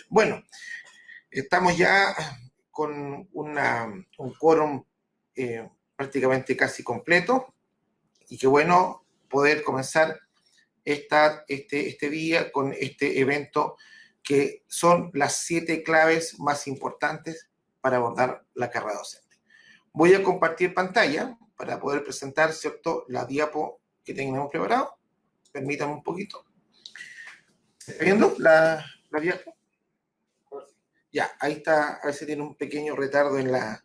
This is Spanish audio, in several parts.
Bueno, estamos ya con un quórum prácticamente casi completo y qué bueno poder comenzar este día con este evento que son las 7 claves más importantes para abordar la carrera docente. Voy a compartir pantalla para poder presentar, ¿cierto?, la diapo que tenemos preparado. Permítanme un poquito. ¿Está viendo la diapo? Ya, ahí está, a veces tiene un pequeño retardo en la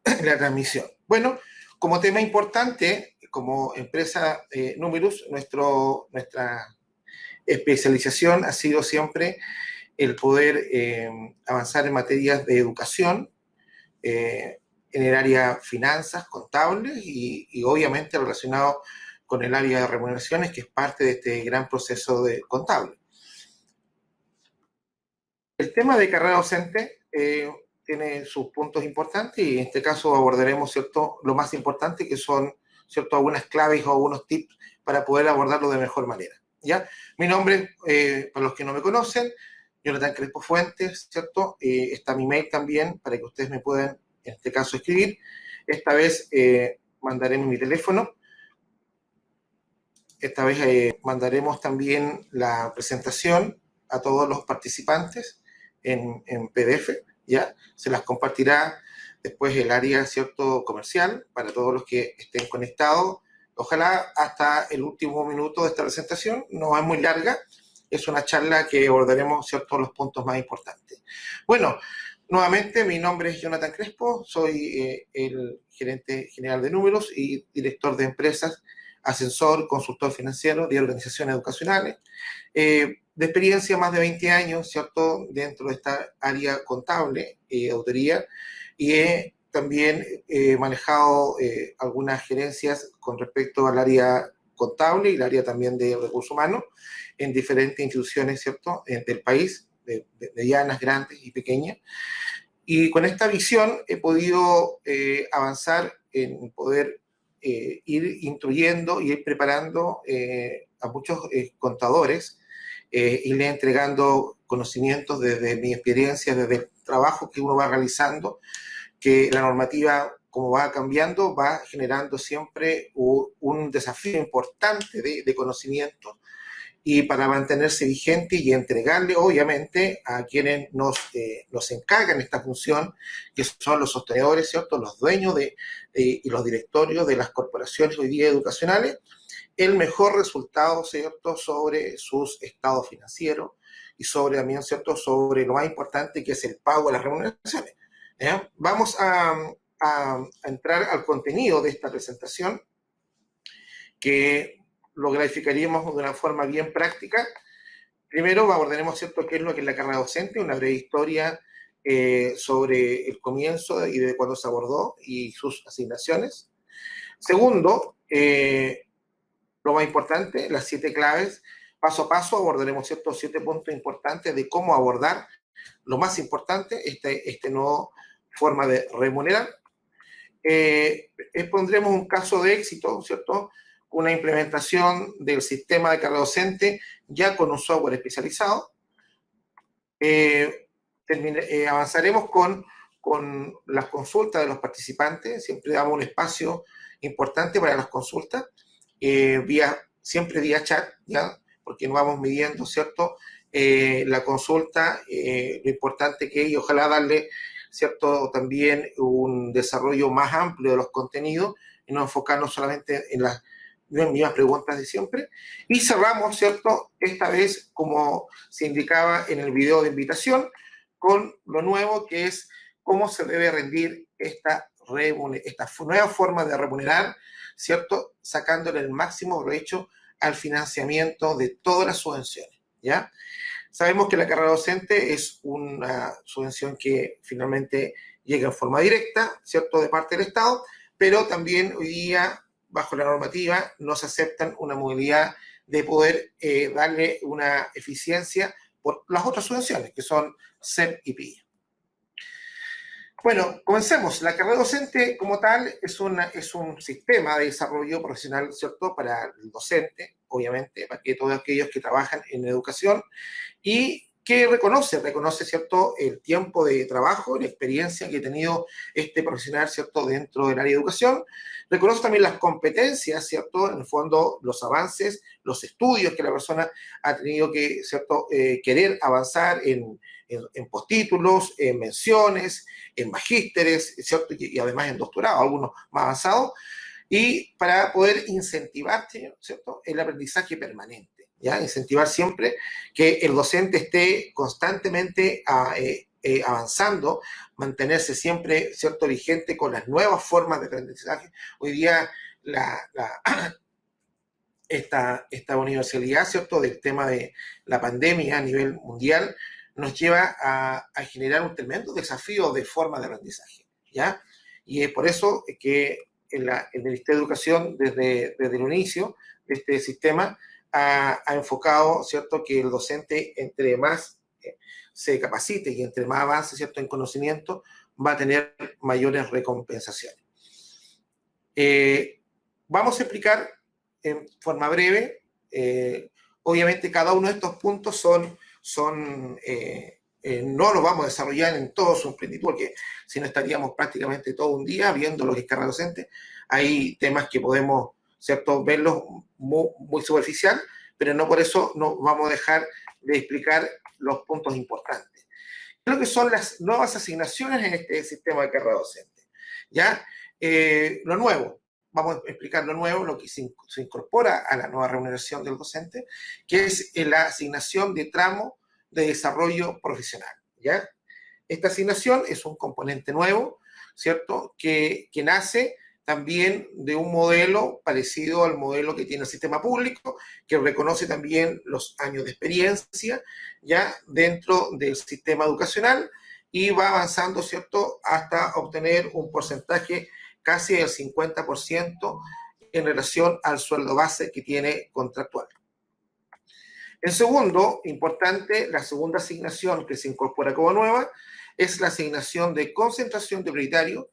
transmisión. Bueno, como tema importante, como empresa Numerus, nuestra especialización ha sido siempre el poder avanzar en materias de educación, en el área finanzas, contables y obviamente relacionado con el área de remuneraciones, que es parte de este gran proceso de contable. El tema de carrera docente tiene sus puntos importantes y en este caso abordaremos, ¿cierto?, lo más importante, que son, ¿cierto?, algunas claves o algunos tips para poder abordarlo de mejor manera, ¿ya? Mi nombre, para los que no me conocen, Jonathan Crespo Fuentes, ¿cierto? Está mi mail también para que ustedes me puedan, en este caso, escribir. Esta vez mandaremos mi teléfono. Esta vez mandaremos también la presentación a todos los participantes en PDF, ¿ya? Se las compartirá después el área, ¿cierto?, comercial para todos los que estén conectados. Ojalá hasta el último minuto de esta presentación, no es muy larga, es una charla que abordaremos, ¿cierto?, los puntos más importantes. Bueno, nuevamente mi nombre es Jonathan Crespo, soy el gerente general de números y director de empresas, asesor, consultor financiero de organizaciones educacionales, de experiencia más de 20 años, ¿cierto?, dentro de esta área contable y auditoría, y he también manejado algunas gerencias con respecto al área contable y el área también de recursos humanos en diferentes instituciones, ¿cierto?, del país, de medianas, grandes y pequeñas. Y con esta visión he podido avanzar en poder ir instruyendo y ir preparando a muchos contadores irle entregando conocimientos desde mi experiencia, desde el trabajo que uno va realizando, que la normativa, como va cambiando, va generando siempre un desafío importante de conocimiento y para mantenerse vigente y entregarle, obviamente, a quienes nos encargan esta función, que son los sostenedores, ¿cierto?, los dueños y los directorios de las corporaciones hoy día educacionales, el mejor resultado, ¿cierto?, sobre sus estados financieros y sobre también, ¿cierto?, sobre lo más importante, que es el pago de las remuneraciones. ¿Ya? Vamos a entrar al contenido de esta presentación, que lo clasificaríamos de una forma bien práctica. Primero abordaremos, ¿cierto?, qué es lo que es la carrera docente, una breve historia sobre el comienzo y de cuándo se abordó y sus asignaciones. Segundo, lo más importante, las 7 claves. Paso a paso abordaremos, ¿cierto?, 7 puntos importantes de cómo abordar lo más importante, este nuevo forma de remunerar. Expondremos un caso de éxito, ¿cierto?, una implementación del sistema de carrera docente ya con un software especializado. Avanzaremos con las consultas de los participantes, siempre damos un espacio importante para las consultas, siempre vía chat, ¿ya? Porque nos vamos midiendo, ¿cierto?, la consulta, lo importante que es, y ojalá darle, ¿cierto?, también un desarrollo más amplio de los contenidos y no enfocarnos solamente en las mismas preguntas de siempre. Y cerramos, ¿cierto?, esta vez, como se indicaba en el video de invitación, con lo nuevo, que es cómo se debe rendir esta nueva forma de remunerar, ¿cierto?, sacándole el máximo provecho al financiamiento de todas las subvenciones, ¿ya? Sabemos que la carrera docente es una subvención que finalmente llega en forma directa, ¿cierto?, de parte del Estado, pero también hoy día, bajo la normativa, no se aceptan una modalidad de poder darle una eficiencia por las otras subvenciones, que son SEP y PIA. Bueno, comencemos. La carrera docente como tal es un sistema de desarrollo profesional, ¿cierto?, para el docente, obviamente, para que todos aquellos que trabajan en educación, y que reconoce, ¿cierto?, el tiempo de trabajo, la experiencia que ha tenido este profesional, ¿cierto?, dentro del área de educación. Reconoce también las competencias, ¿cierto?, en el fondo los avances, los estudios que la persona ha tenido que, ¿cierto?, querer avanzar en postítulos, en menciones, en magísteres, ¿cierto?, y además en doctorado, algunos más avanzados, y para poder incentivar, ¿cierto?, el aprendizaje permanente. ¿Ya? Incentivar siempre que el docente esté constantemente avanzando, mantenerse siempre, ¿cierto?, vigente con las nuevas formas de aprendizaje. Hoy día esta universalidad, ¿cierto?, del tema de la pandemia a nivel mundial nos lleva a generar un tremendo desafío de forma de aprendizaje, ¿ya? Y es por eso que el Ministerio de Educación, desde el inicio de este sistema, ha enfocado, ¿cierto?, que el docente, entre más se capacite y entre más avance, ¿cierto?, en conocimiento, va a tener mayores recompensaciones. Vamos a explicar en forma breve. Obviamente cada uno de estos puntos no los vamos a desarrollar en todo su plenitud, porque si no estaríamos prácticamente todo un día viendo lo que es carrera docente. Hay temas que podemos, ¿cierto?, verlos muy superficial, pero no por eso no vamos a dejar de explicar los puntos importantes. Lo que son las nuevas asignaciones en este sistema de carrera docente. ¿Ya? Lo nuevo, vamos a explicar lo nuevo, lo que se incorpora a la nueva remuneración del docente, que es la asignación de tramo de desarrollo profesional. ¿Ya? Esta asignación es un componente nuevo, ¿cierto?, que nace también de un modelo parecido al modelo que tiene el sistema público, que reconoce también los años de experiencia ya dentro del sistema educacional y va avanzando, ¿cierto?, hasta obtener un porcentaje casi del 50% en relación al sueldo base que tiene contractual. En segundo, importante, la segunda asignación que se incorpora como nueva es la asignación de concentración de prioritario,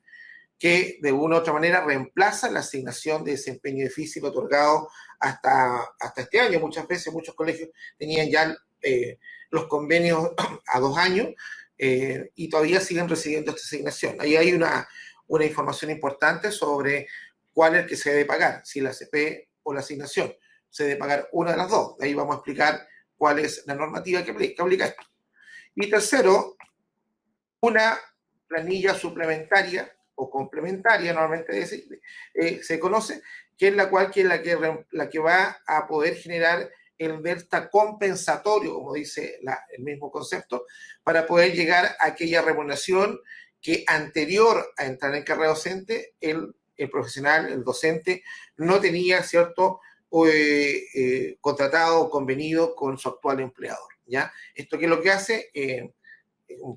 que de una u otra manera reemplaza la asignación de desempeño difícil otorgado hasta este año. Muchas veces muchos colegios tenían ya los convenios a 2 años y todavía siguen recibiendo esta asignación. Ahí hay una información importante sobre cuál es el que se debe pagar, si la ACP o la asignación. Se debe pagar una de las dos. De ahí vamos a explicar cuál es la normativa que aplica esto. Y tercero, una planilla suplementaria o complementaria, normalmente se conoce, que es la que va a poder generar el delta compensatorio, como dice el mismo concepto, para poder llegar a aquella remuneración que anterior a entrar en carrera docente, el profesional, el docente, no tenía, ¿cierto?, contratado o convenido con su actual empleador. ¿Ya? ¿Esto qué es lo que hace?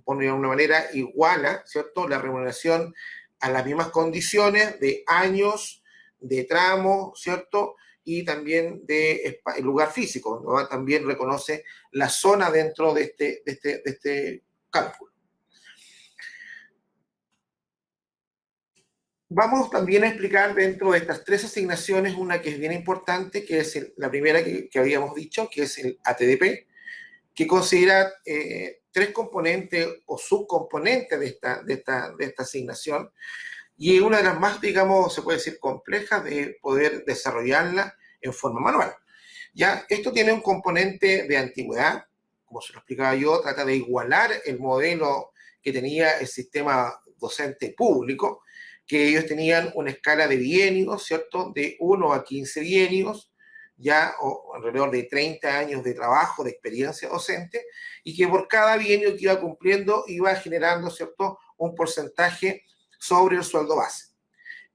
Pone de una manera iguala, ¿cierto?, la remuneración a las mismas condiciones de años, de tramo, ¿cierto?, y también de lugar físico, ¿no? También reconoce la zona dentro de este cálculo. Vamos también a explicar dentro de estas 3 asignaciones una que es bien importante, que es la primera que habíamos dicho, que es el ATDP, que considera 3 componentes o subcomponentes de esta asignación, y una de las más, digamos, se puede decir, complejas de poder desarrollarla en forma manual. ¿Ya? Esto tiene un componente de antigüedad, como se lo explicaba yo, trata de igualar el modelo que tenía el sistema docente público, que ellos tenían una escala de bienios, ¿cierto?, de 1 a 15 bienios, ya o alrededor de 30 años de trabajo, de experiencia docente, y que por cada bienio que iba cumpliendo iba generando, ¿cierto?, un porcentaje sobre el sueldo base.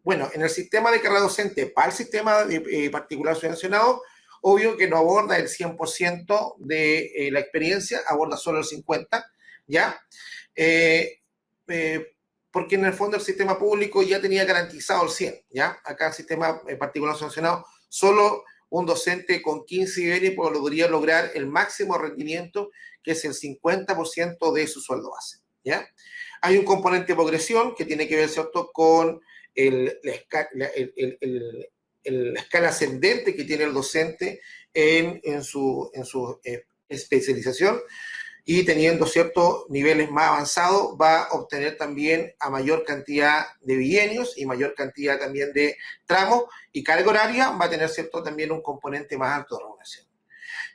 Bueno, en el sistema de carrera docente, para el sistema particular subvencionado, obvio que no aborda el 100% de la experiencia, aborda solo el 50%, ¿ya? Porque en el fondo el sistema público ya tenía garantizado el 100%, ¿ya? Acá el sistema particular subvencionado, solo un docente con 15 niveles podría lograr el máximo rendimiento, que es el 50% de su sueldo base, ¿ya? Hay un componente de progresión que tiene que ver, ¿cierto?, con la escala ascendente que tiene el docente en su especialización, y teniendo ciertos niveles más avanzados va a obtener también a mayor cantidad de bienios y mayor cantidad también de tramos, y carga horaria va a tener cierto también un componente más alto de remuneración.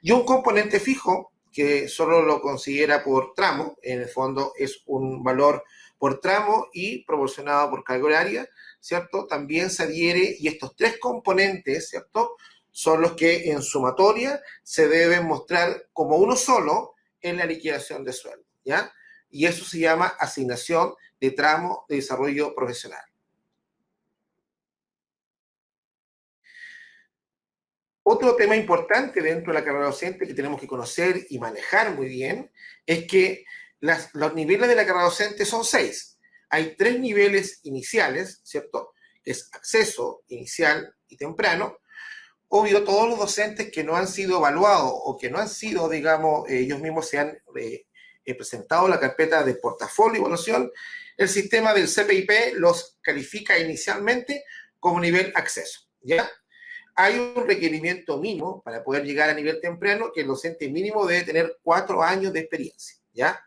Y un componente fijo que solo lo considera por tramo, en el fondo es un valor por tramo y proporcionado por carga horaria, ¿cierto? También se adhiere, y estos tres componentes, ¿cierto?, son los que en sumatoria se deben mostrar como uno solo en la liquidación de sueldo, ¿ya? Y eso se llama asignación de tramo de desarrollo profesional. Otro tema importante dentro de la carrera docente que tenemos que conocer y manejar muy bien es que los niveles de la carrera docente son 6. Hay 3 niveles iniciales, ¿cierto? Que es acceso, inicial y temprano. Obvio, todos los docentes que no han sido evaluados o que no han sido, digamos, ellos mismos se han presentado la carpeta de portafolio y evaluación, el sistema del CPIP los califica inicialmente como nivel acceso, ¿ya? Hay un requerimiento mínimo para poder llegar a nivel temprano, que el docente mínimo debe tener 4 años de experiencia, ¿ya?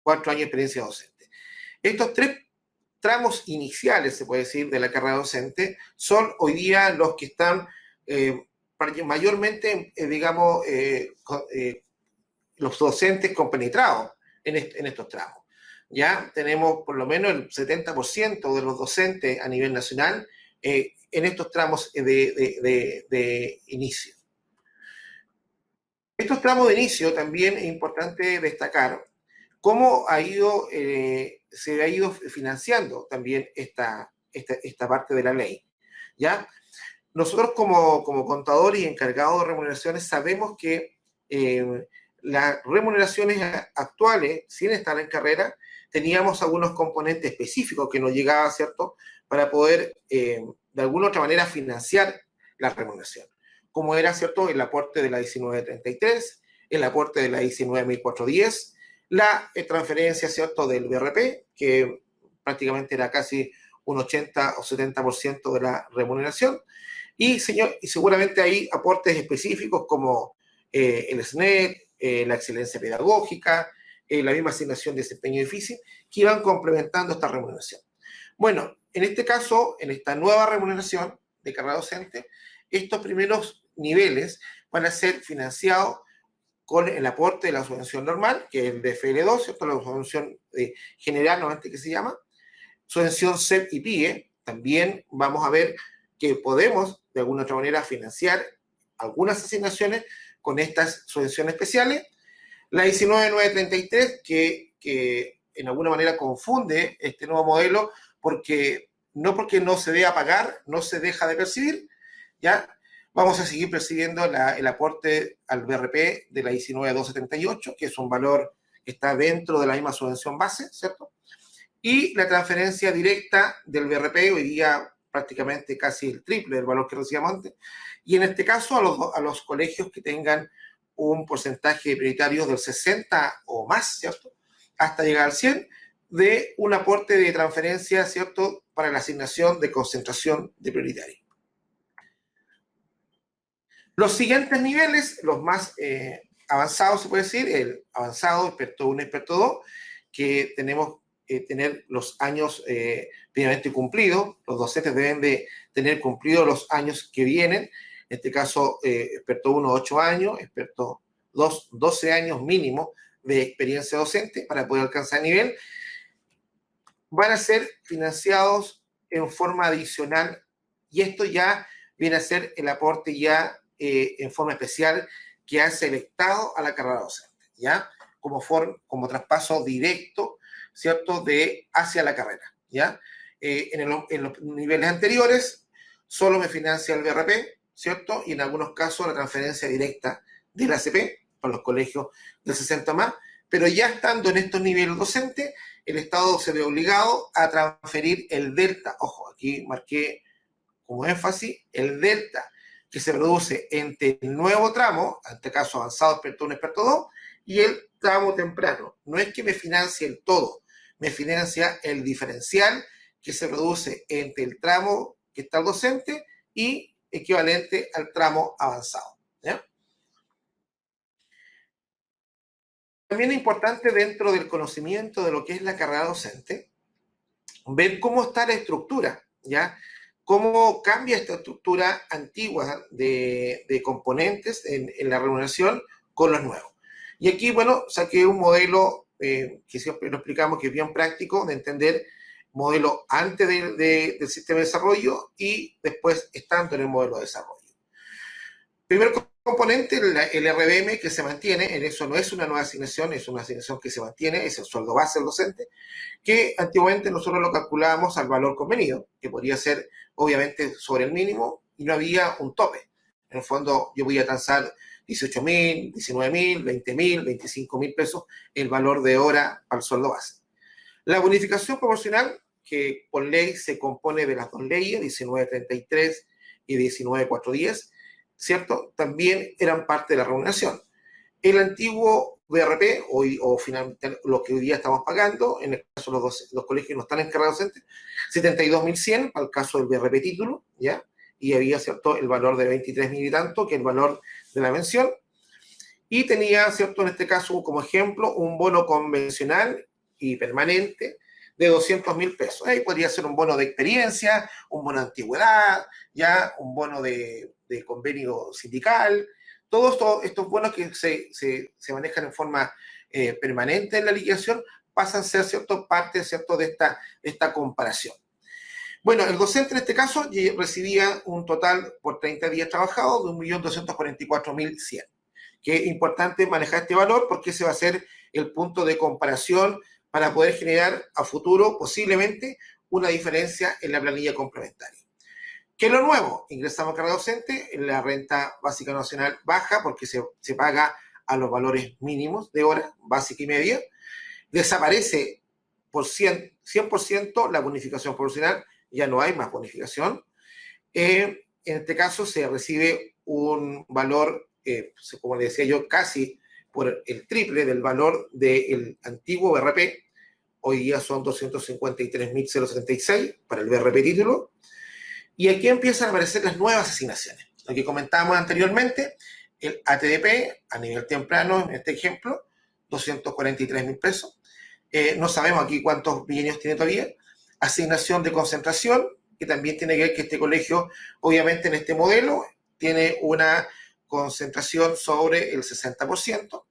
4 años de experiencia docente. Estos 3 tramos iniciales, se puede decir, de la carrera docente, son hoy día los que están mayormente, digamos, los docentes compenetrados en estos tramos. Ya tenemos por lo menos el 70% de los docentes a nivel nacional en estos tramos de inicio. Estos tramos de inicio también es importante destacar cómo se ha ido financiando también esta parte de la ley. ¿Ya? Nosotros como contadores y encargados de remuneraciones sabemos que las remuneraciones actuales, sin estar en carrera, teníamos algunos componentes específicos que nos llegaban, ¿cierto?, para poder de alguna u otra manera financiar la remuneración, como era, ¿cierto?, el aporte de la 1933, el aporte de la 19.410, la transferencia, ¿cierto?, del BRP, que prácticamente era casi un 80 o 70% de la remuneración, y seguramente hay aportes específicos como el SNET, la excelencia pedagógica, la misma asignación de desempeño difícil, que iban complementando esta remuneración. Bueno, en este caso, en esta nueva remuneración de carrera docente, estos primeros niveles van a ser financiados con el aporte de la subvención normal, que es el DFL2, ¿cierto?, la subvención general, normalmente que se llama, subvención CEP y PIE. También vamos a ver que podemos, de alguna otra manera, financiar algunas asignaciones con estas subvenciones especiales. La 19.933, que en alguna manera confunde este nuevo modelo, porque no se debe pagar, no se deja de percibir, ¿ya? Vamos a seguir percibiendo el aporte al BRP de la 19.278, que es un valor que está dentro de la misma subvención base, ¿cierto? Y la transferencia directa del BRP, hoy día prácticamente casi el triple del valor que recibíamos antes, y en este caso a los colegios que tengan un porcentaje de prioritarios del 60 o más, ¿cierto?, hasta llegar al 100, de un aporte de transferencia, ¿cierto?, para la asignación de concentración de prioritarios. Los siguientes niveles, los más avanzados, se puede decir, el avanzado, experto 1, experto 2, que tenemos tener los años previamente cumplidos. Los docentes deben de tener cumplidos los años que vienen. En este caso, experto 1, 8 años, experto 2, 12 años mínimo de experiencia docente para poder alcanzar el nivel. Van a ser financiados en forma adicional, y esto ya viene a ser el aporte ya en forma especial que hace el Estado a la carrera docente, ¿ya? Como traspaso directo, ¿cierto?, hacia la carrera, ¿ya? En los niveles anteriores solo me financia el BRP, ¿cierto? Y en algunos casos la transferencia directa de la ACP para los colegios del 60 más, pero ya estando en estos niveles docentes, el Estado se ve obligado a transferir el delta, ojo, aquí marqué como énfasis, el delta que se produce entre el nuevo tramo, en este caso avanzado, experto 1, experto 2, y el tramo temprano. No es que me financie el todo, me financia el diferencial que se produce entre el tramo que está el docente y equivalente al tramo avanzado, ¿ya? también es importante dentro del conocimiento de lo que es la carrera docente, ver cómo está la estructura, ¿ya? Cómo cambia esta estructura antigua de componentes en la remuneración con los nuevos. Y aquí, bueno, saqué un modelo que siempre lo explicamos que es bien práctico de entender modelo antes del sistema de desarrollo y después estando en el modelo de desarrollo. Primer componente, el RBM que se mantiene, en eso no es una nueva asignación, es una asignación que se mantiene, es el sueldo base del docente, que antiguamente nosotros lo calculábamos al valor convenido, que podría ser obviamente sobre el mínimo y no había un tope. En el fondo yo voy a transar 18.000, 19.000, 20.000, 25.000 pesos el valor de hora al sueldo base. La bonificación proporcional, que por ley se compone de las dos leyes, 1933 y 19410, ¿cierto? También eran parte de la remuneración. El antiguo BRP, o finalmente lo que hoy día estamos pagando, en el caso de los colegios no están en carrera docente, 72.100 para el caso del BRP título, ¿ya? Y había, ¿cierto?, el valor de 23.000 y tanto, que es el valor de la mención. Y tenía, ¿cierto?, en este caso, como ejemplo, un bono convencional y permanente de 200.000 pesos. Ahí podría ser un bono de experiencia, un bono de antigüedad, ya un bono de convenio sindical, todos estos bonos que se manejan en forma permanente en la liquidación pasan a ser, ¿cierto?, parte, ¿cierto?, de esta comparación. Bueno, el docente en este caso recibía un total por 30 días trabajados de 1.244.100, que es importante manejar este valor porque ese va a ser el punto de comparación para poder generar a futuro posiblemente una diferencia en la planilla complementaria. ¿Qué es lo nuevo? Ingresamos a carrera docente, la renta básica nacional baja porque se paga a los valores mínimos de hora, básica y media. Desaparece por 100% la bonificación proporcional, ya no hay más bonificación. En este caso se recibe un valor, como le decía yo, casi por el triple del valor del antiguo BRP. Hoy día son 253.076 para el BRP título. Y aquí empiezan a aparecer las nuevas asignaciones. Lo que comentábamos anteriormente, el ATDP a nivel temprano, en este ejemplo, 243.000 pesos. No sabemos aquí cuántos bienios tiene todavía. Asignación de concentración, que también tiene que ver que este colegio, obviamente en este modelo, tiene una concentración sobre el 60%.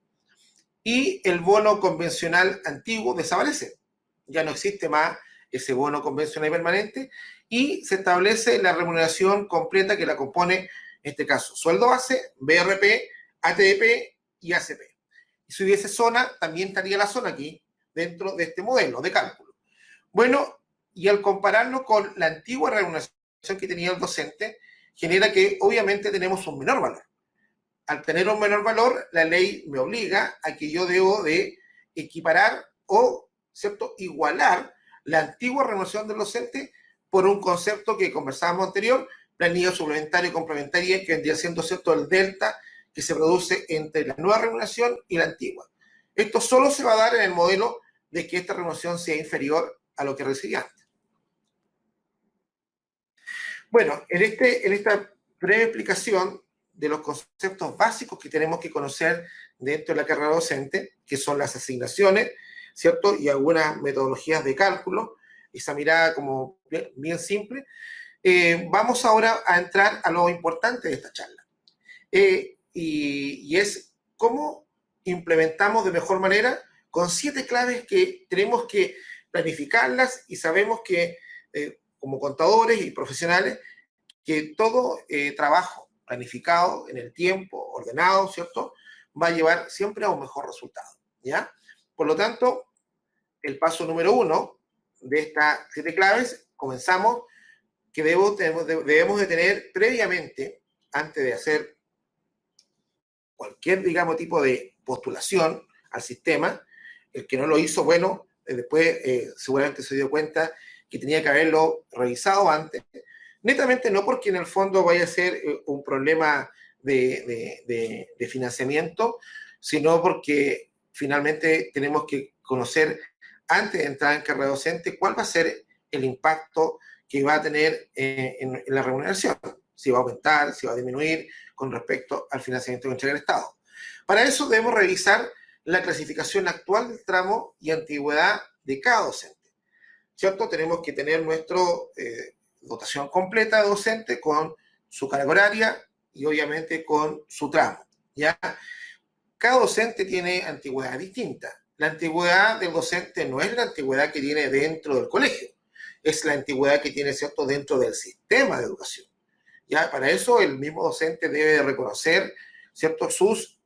Y el bono convencional antiguo desaparece. Ya no existe más ese bono convencional permanente y se establece la remuneración completa que la compone, en este caso, sueldo base, BRP, ATDP y ACP. Y si hubiese zona, también estaría la zona aquí, dentro de este modelo de cálculo. Bueno, y al compararlo con la antigua remuneración que tenía el docente, genera que obviamente tenemos un menor valor. Al tener un menor valor, la ley me obliga a que yo debo de equiparar o, ¿cierto?, igualar la antigua remuneración del docente por un concepto que conversábamos anterior, planilla suplementaria y complementaria, que vendría siendo, ¿cierto?, el delta que se produce entre la nueva remuneración y la antigua. Esto solo se va a dar en el modelo de que esta remuneración sea inferior a lo que recibía antes. Bueno, en esta breve explicación de los conceptos básicos que tenemos que conocer dentro de la carrera docente, que son las asignaciones, ¿cierto? Y algunas metodologías de cálculo, esa mirada como bien simple. Vamos ahora a entrar a lo importante de esta charla. Y es cómo implementamos de mejor manera con 7 claves que tenemos que planificarlas y sabemos que como contadores y profesionales, que todo trabajo planificado en el tiempo, ordenado, ¿cierto?, va a llevar siempre a un mejor resultado, ¿ya? Por lo tanto, el paso número 1 de estas 7 claves, comenzamos, que debemos de tener previamente, antes de hacer cualquier, digamos, tipo de postulación al sistema, el que no lo hizo, bueno, después seguramente se dio cuenta que tenía que haberlo revisado antes, netamente no porque en el fondo vaya a ser un problema de financiamiento, sino porque finalmente tenemos que conocer antes de entrar en carrera docente cuál va a ser el impacto que va a tener en la remuneración, si va a aumentar, si va a disminuir con respecto al financiamiento que entrega el Estado. Para eso debemos revisar la clasificación actual del tramo y antigüedad de cada docente, ¿cierto? Tenemos que tener nuestra dotación completa de docente con su carga horaria y obviamente con su tramo, ¿ya? Cada docente tiene antigüedad distinta. La antigüedad del docente no es la antigüedad que tiene dentro del colegio, es la antigüedad que tiene, ¿cierto?, dentro del sistema de educación. ¿Ya? Para eso el mismo docente debe reconocer, ¿cierto?, sus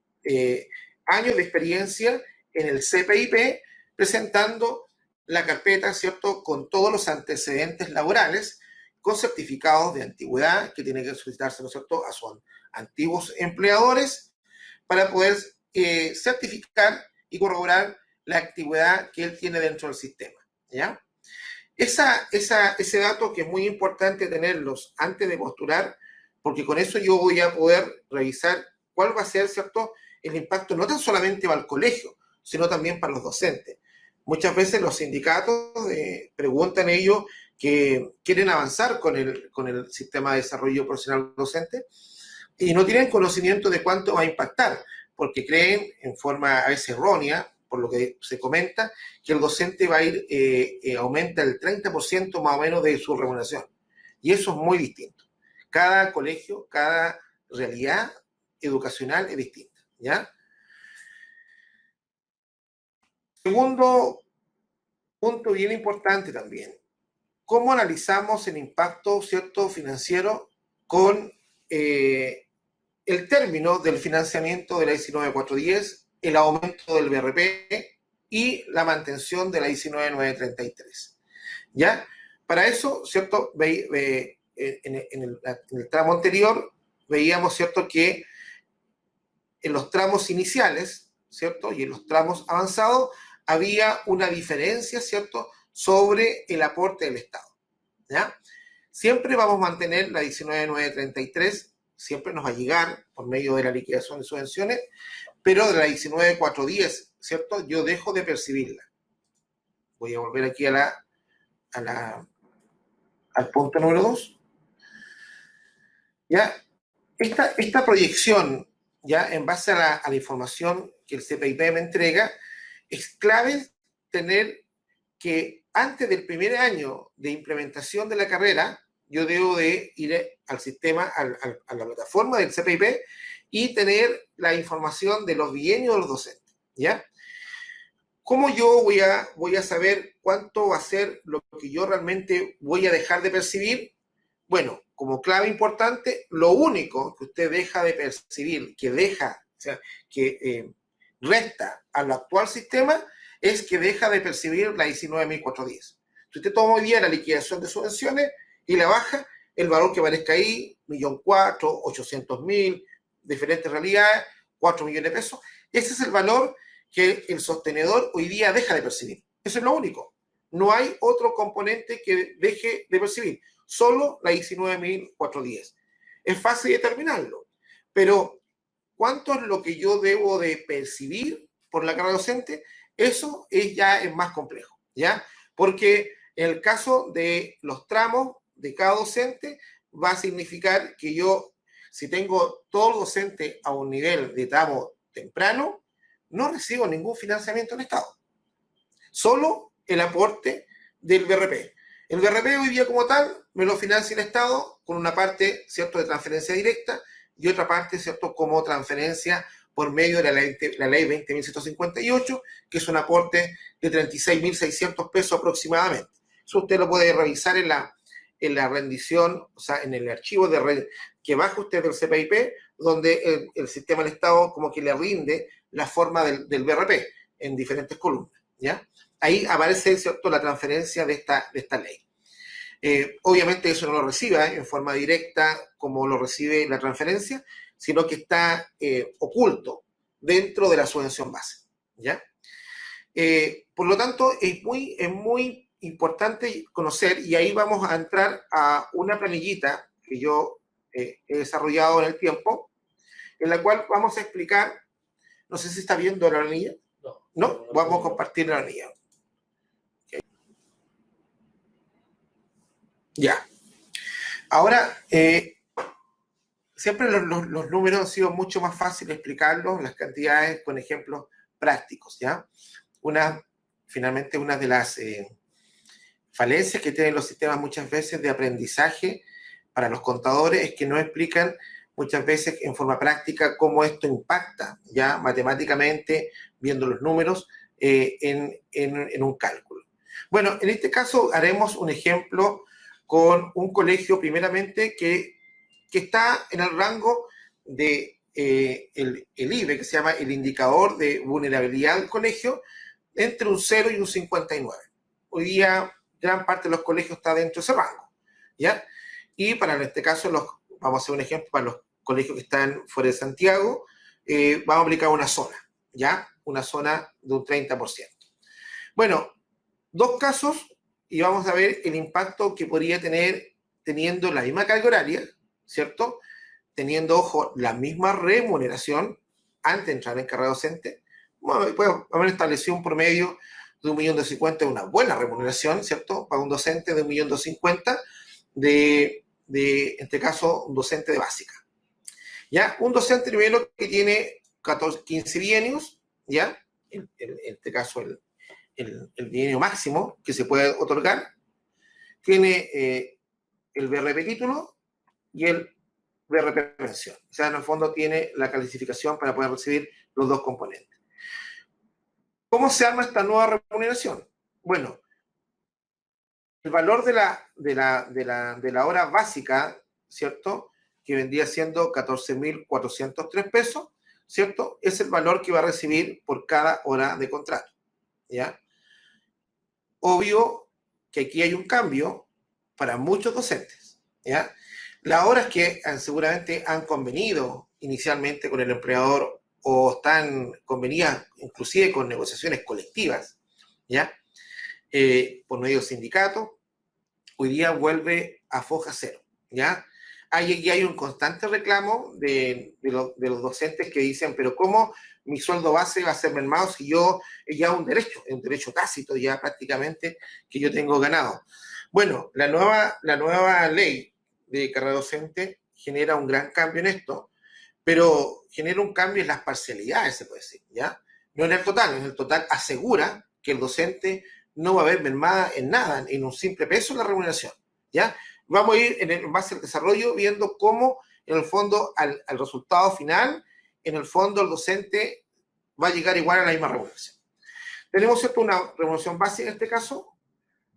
años de experiencia en el CPIP, presentando la carpeta, ¿cierto?, con todos los antecedentes laborales, con certificados de antigüedad que tiene que solicitarse, ¿no es cierto?, a sus antiguos empleadores para poder certificar y corroborar la antigüedad que él tiene dentro del sistema, ¿ya? Ese dato que es muy importante tenerlos antes de postular, porque con eso yo voy a poder revisar cuál va a ser, ¿cierto?, el impacto no tan solamente para el colegio, sino también para los docentes. Muchas veces los sindicatos preguntan ellos que quieren avanzar con el sistema de desarrollo profesional docente y no tienen conocimiento de cuánto va a impactar, porque creen en forma a veces errónea, por lo que se comenta, que el docente va a ir, aumenta el 30% más o menos de su remuneración. Y eso es muy distinto. Cada colegio, cada realidad educacional es distinta, ¿ya? Segundo punto bien importante también, ¿cómo analizamos el impacto, cierto, financiero con el término del financiamiento de la 19410, el aumento del BRP y la mantención de la 19933? ¿Ya? Para eso, ¿cierto? En el tramo anterior veíamos, ¿cierto?, que en los tramos iniciales, ¿cierto?, y en los tramos avanzados había una diferencia, ¿cierto?, sobre el aporte del Estado, ¿ya? Siempre vamos a mantener la 19933, siempre nos va a llegar por medio de la liquidación de subvenciones, pero de la 19410, ¿cierto?, yo dejo de percibirla. Voy a volver aquí al punto número 2. ¿Ya? Esta proyección, ya en base a la información que el CPIP me entrega, es clave tener que antes del primer año de implementación de la carrera, yo debo de ir al sistema, a la plataforma del CPIP y tener la información de los bienios de los docentes, ¿ya? ¿Cómo yo voy a saber cuánto va a ser lo que yo realmente voy a dejar de percibir? Bueno, como clave importante, lo único que usted deja de percibir, o sea, que resta al actual sistema, es que deja de percibir la 19.410. Si usted toma hoy día la liquidación de subvenciones y la baja, el valor que aparezca ahí, 1.400.000, 800.000, diferentes realidades, 4 millones de pesos, ese es el valor que el sostenedor hoy día deja de percibir. Eso es lo único. No hay otro componente que deje de percibir, solo la 19.410. Es fácil determinarlo, pero ¿cuánto es lo que yo debo de percibir por la carrera docente? Eso ya es más complejo, ¿ya? Porque en el caso de los tramos de cada docente va a significar que yo, si tengo todo el docente a un nivel de tramo temprano, no recibo ningún financiamiento del Estado. Solo el aporte del BRP. El BRP hoy día como tal me lo financia el Estado con una parte, ¿cierto?, de transferencia directa y otra parte, ¿cierto?, como transferencia por medio de la ley 20.158, que es un aporte de 36.600 pesos aproximadamente. Eso usted lo puede revisar en la rendición, o sea, en el archivo que baja usted del CPIP, donde el sistema del Estado como que le rinde la forma del BRP en diferentes columnas, ¿ya? Ahí aparece, ¿cierto?, la transferencia de esta ley. Obviamente eso no lo recibe en forma directa como lo recibe la transferencia, sino que está oculto dentro de la subvención base, ¿ya? Por lo tanto, es muy importante conocer, y ahí vamos a entrar a una planillita que yo he desarrollado en el tiempo, en la cual vamos a explicar, no sé si está viendo la planilla. No, vamos a compartir la planilla. Okay. Ya. Ahora, siempre los números han sido mucho más fáciles explicarlos, las cantidades con ejemplos prácticos, ¿ya? Finalmente, una de las falencias que tienen los sistemas muchas veces de aprendizaje para los contadores es que no explican muchas veces en forma práctica cómo esto impacta ya matemáticamente, viendo los números, en un cálculo. Bueno, en este caso haremos un ejemplo con un colegio primeramente que está en el rango de el IBE, que se llama el indicador de vulnerabilidad del colegio, entre un 0 y un 59. Hoy día gran parte de los colegios está dentro de ese rango, ¿ya? Y para en este caso, vamos a hacer un ejemplo para los colegios que están fuera de Santiago, vamos a aplicar una zona, ¿ya? Una zona de un 30%. Bueno, dos casos y vamos a ver el impacto que podría tener teniendo la misma carga horaria, ¿cierto? Teniendo, ojo, la misma remuneración antes de entrar en carrera docente. Bueno, podemos haber establecido un promedio de 1.250.000, una buena remuneración, ¿cierto? Para un docente de 1.250.000, en este caso, un docente de básica. ¿Ya? Un docente primero que tiene 15 bienios, ¿ya? En este caso, el bienio máximo que se puede otorgar, tiene el BRP título y el BRP pensión. O sea, en el fondo tiene la calificación para poder recibir los dos componentes. ¿Cómo se arma esta nueva remuneración? Bueno, el valor de la hora básica, ¿cierto? Que vendría siendo 14.403 pesos, ¿cierto? Es el valor que va a recibir por cada hora de contrato, ¿ya? Obvio que aquí hay un cambio para muchos docentes, ¿ya? Las horas que seguramente han convenido inicialmente con el empleador o están convenidas inclusive con negociaciones colectivas, ¿ya? Por medio del sindicato, hoy día vuelve a foja cero, ¿ya? Hay un constante reclamo de los docentes que dicen, pero ¿cómo mi sueldo base va a ser mermado si yo es ya un derecho tácito ya prácticamente que yo tengo ganado? Bueno, la nueva ley de carrera docente genera un gran cambio en esto, pero genera un cambio en las parcialidades, se puede decir, ¿ya? No en el total asegura que el docente no va a haber mermada en nada, en un simple peso la remuneración, ¿ya? Vamos a ir en base al desarrollo viendo cómo, en el fondo, al resultado final, en el fondo el docente va a llegar igual a la misma remuneración. Tenemos, ¿cierto?, una remuneración básica en este caso,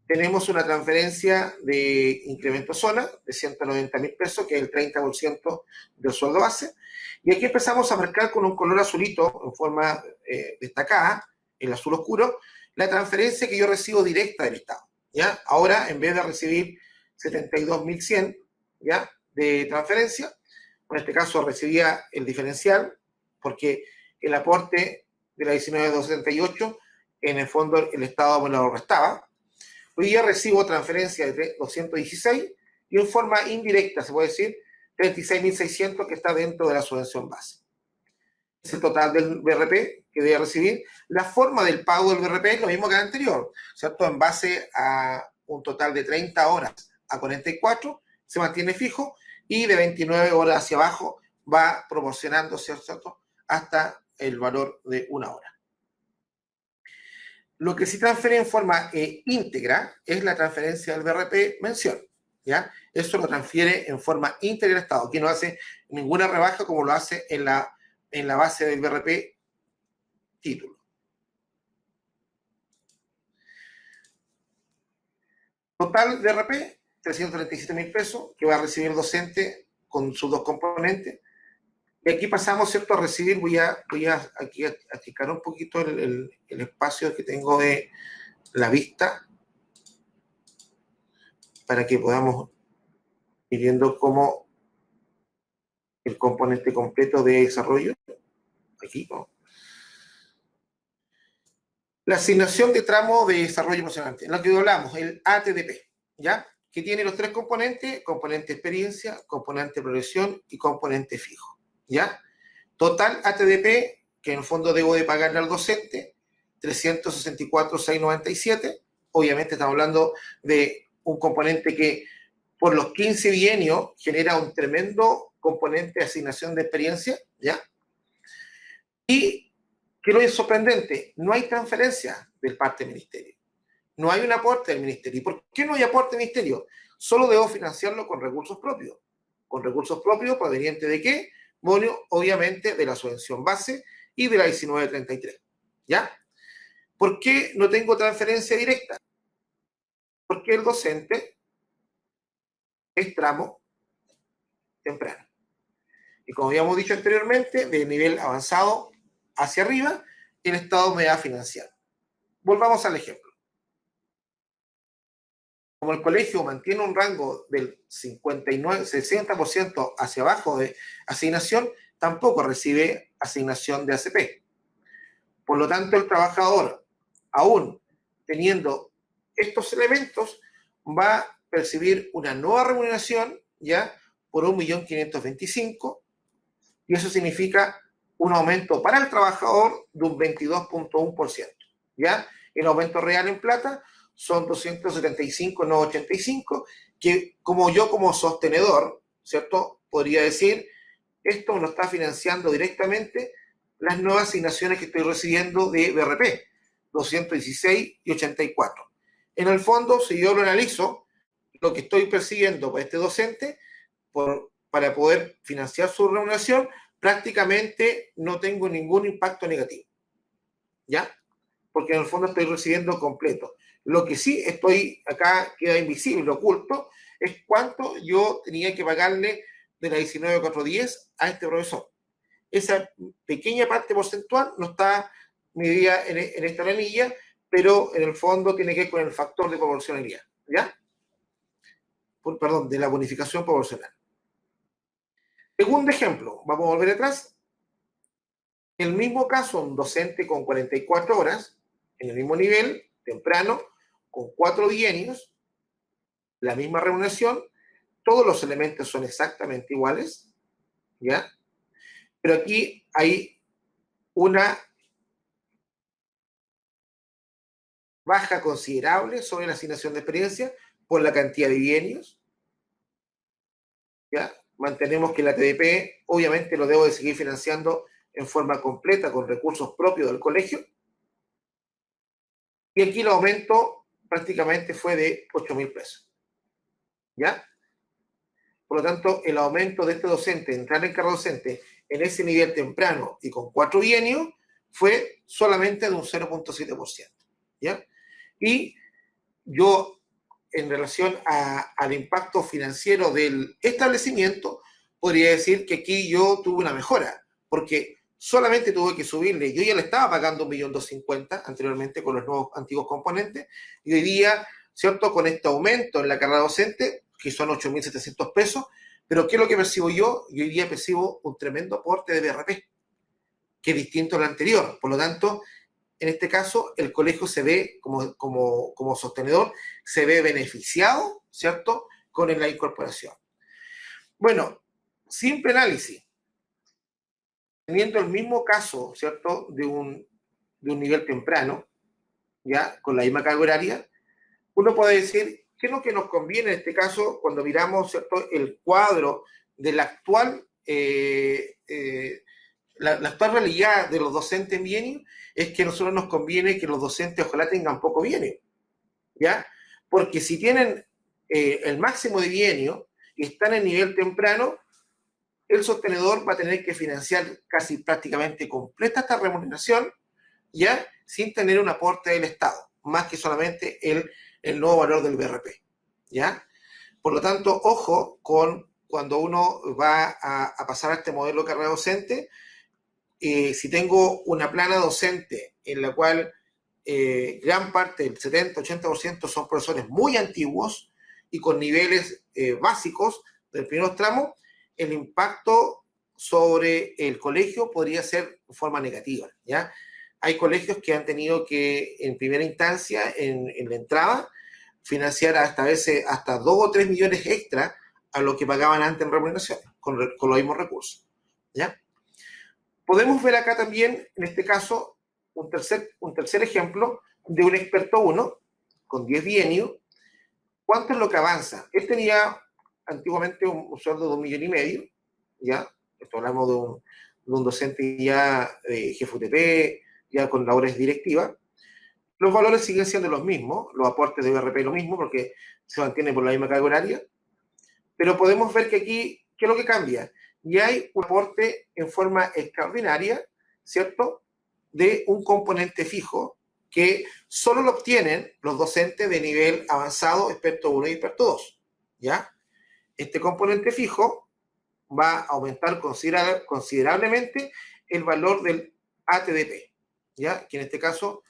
tenemos una transferencia de incremento zona de 190.000 pesos, que es el 30% del sueldo base, y aquí empezamos a marcar con un color azulito en forma destacada, el azul oscuro, la transferencia que yo recibo directa del Estado, ¿ya? Ahora, en vez de recibir 72.100, ¿ya?, de transferencia, en este caso recibía el diferencial, porque el aporte de la 19.278, en el fondo el Estado me lo restaba. Hoy día recibo transferencia de 216 y en forma indirecta, se puede decir, 36.600 que está dentro de la subvención base. Es el total del BRP que debe recibir. La forma del pago del BRP es lo mismo que el anterior, ¿cierto? En base a un total de 30 horas a 44, se mantiene fijo, y de 29 horas hacia abajo va proporcionando, ¿cierto?, hasta el valor de una hora. Lo que sí transfiere en forma íntegra es la transferencia del BRP mención, ¿ya? Eso lo transfiere en forma íntegra al Estado. Aquí no hace ninguna rebaja como lo hace en la base del BRP título. Total BRP, 337.000 pesos, que va a recibir el docente con sus dos componentes. Y aquí pasamos, ¿cierto?, a recibir, voy a aquí achicar un poquito el espacio que tengo de la vista para que podamos ir viendo cómo el componente completo de desarrollo. Aquí, ¿no? La asignación de tramo de desarrollo emocionante, en lo que hablamos, el ATDP, ¿ya? Que tiene los tres componentes: componente experiencia, componente progresión y componente fijo, ¿ya? Total ATDP, que en el fondo debo de pagarle al docente, 364.697. Obviamente estamos hablando de un componente que por los 15 bienios genera un tremendo componente de asignación de experiencia, ¿ya? Y ¿Qué es lo sorprendente? No hay transferencia del parte del ministerio. No hay un aporte del ministerio. ¿Y por qué no hay aporte del ministerio? Solo debo financiarlo con recursos propios. ¿Con recursos propios provenientes de qué? Bueno, obviamente de la subvención base y de la 1933. ¿Ya? ¿Por qué no tengo transferencia directa? Porque el docente es tramo temprano. Y como habíamos dicho anteriormente, de nivel avanzado hacia arriba, el Estado me va a financiar. Volvamos al ejemplo. Como el colegio mantiene un rango del 59, 60% hacia abajo de asignación, tampoco recibe asignación de ACP. Por lo tanto, el trabajador, aún teniendo estos elementos, va a percibir una nueva remuneración ya por 1.525.000, y eso significa un aumento para el trabajador de un 22.1%. ¿Ya? El aumento real en plata son 275.985, que como yo como sostenedor, ¿cierto? Podría decir, esto lo está financiando directamente las nuevas asignaciones que estoy recibiendo de BRP, 216.84. En el fondo, si yo lo analizo, lo que estoy percibiendo para este docente, para poder financiar su remuneración, prácticamente no tengo ningún impacto negativo. ¿Ya? Porque en el fondo estoy recibiendo completo. Lo que sí estoy acá, queda invisible, oculto, es cuánto yo tenía que pagarle de la 19.410 a este profesor. Esa pequeña parte porcentual no está medida en esta planilla, pero en el fondo tiene que ver con el factor de proporcionalidad, ¿ya? Perdón, de la bonificación proporcional. Segundo ejemplo, vamos a volver atrás. En el mismo caso, un docente con 44 horas, en el mismo nivel, temprano, con 4 bienios, la misma remuneración, todos los elementos son exactamente iguales, ¿ya? Pero aquí hay una baja considerable sobre la asignación de experiencia por la cantidad de bienios, ¿ya? Mantenemos que la TDP, obviamente, lo debo de seguir financiando en forma completa con recursos propios del colegio. Y aquí el aumento prácticamente fue de 8.000 pesos. ¿Ya? Por lo tanto, el aumento de este docente, entrar en cargo docente en ese nivel temprano y con 4 bienios, fue solamente de un 0.7%. ¿Ya? Y yo, en relación al impacto financiero del establecimiento, podría decir que aquí yo tuve una mejora, porque solamente tuve que subirle, yo ya le estaba pagando 1.250.000 anteriormente con los nuevos antiguos componentes, y hoy día, ¿cierto? Con este aumento en la carrera docente, que son 8.700 pesos, pero ¿qué es lo que percibo yo? Yo hoy día percibo un tremendo aporte de BRP, que es distinto al anterior. Por lo tanto, en este caso, el colegio se ve como sostenedor, se ve beneficiado, ¿cierto?, con la incorporación. Bueno, simple análisis. Teniendo el mismo caso, ¿cierto?, de un nivel temprano, ¿ya?, con la misma carga horaria, uno puede decir, ¿qué es lo que nos conviene en este caso cuando miramos, ¿cierto?, el cuadro de la actual la actual realidad de los docentes en bienio es que a nosotros nos conviene que los docentes ojalá tengan poco bienio, ¿ya? Porque si tienen el máximo de bienio y están en nivel temprano, el sostenedor va a tener que financiar casi prácticamente completa esta remuneración, ¿ya? Sin tener un aporte del Estado, más que solamente el nuevo valor del BRP, ¿ya? Por lo tanto, ojo con cuando uno va a pasar a este modelo de carrera docente. Si tengo una plana docente en la cual gran parte, el 70-80% son profesores muy antiguos y con niveles básicos del primer tramo, el impacto sobre el colegio podría ser de forma negativa, ¿ya? Hay colegios que han tenido que, en primera instancia, en la entrada, financiar hasta a veces hasta 2 o 3 millones extra a lo que pagaban antes en remuneraciones, con los mismos recursos, ¿ya? Podemos ver acá también, en este caso, un tercer ejemplo de un experto 1 con 10 bienios. ¿Cuánto es lo que avanza? Él tenía antiguamente un sueldo de 1.500.000, ¿ya? Esto hablamos de un docente ya jefe UTP, ya con labores directivas. Los valores siguen siendo los mismos, los aportes de VRP lo mismo, porque se mantienen por la misma carga horaria, pero podemos ver que aquí, ¿qué es lo que cambia? Y hay un aporte en forma extraordinaria, ¿cierto?, de un componente fijo que solo lo obtienen los docentes de nivel avanzado, experto 1 y experto 2, ¿ya? Este componente fijo va a aumentar considerablemente el valor del ATDP, ¿ya? Que en este caso,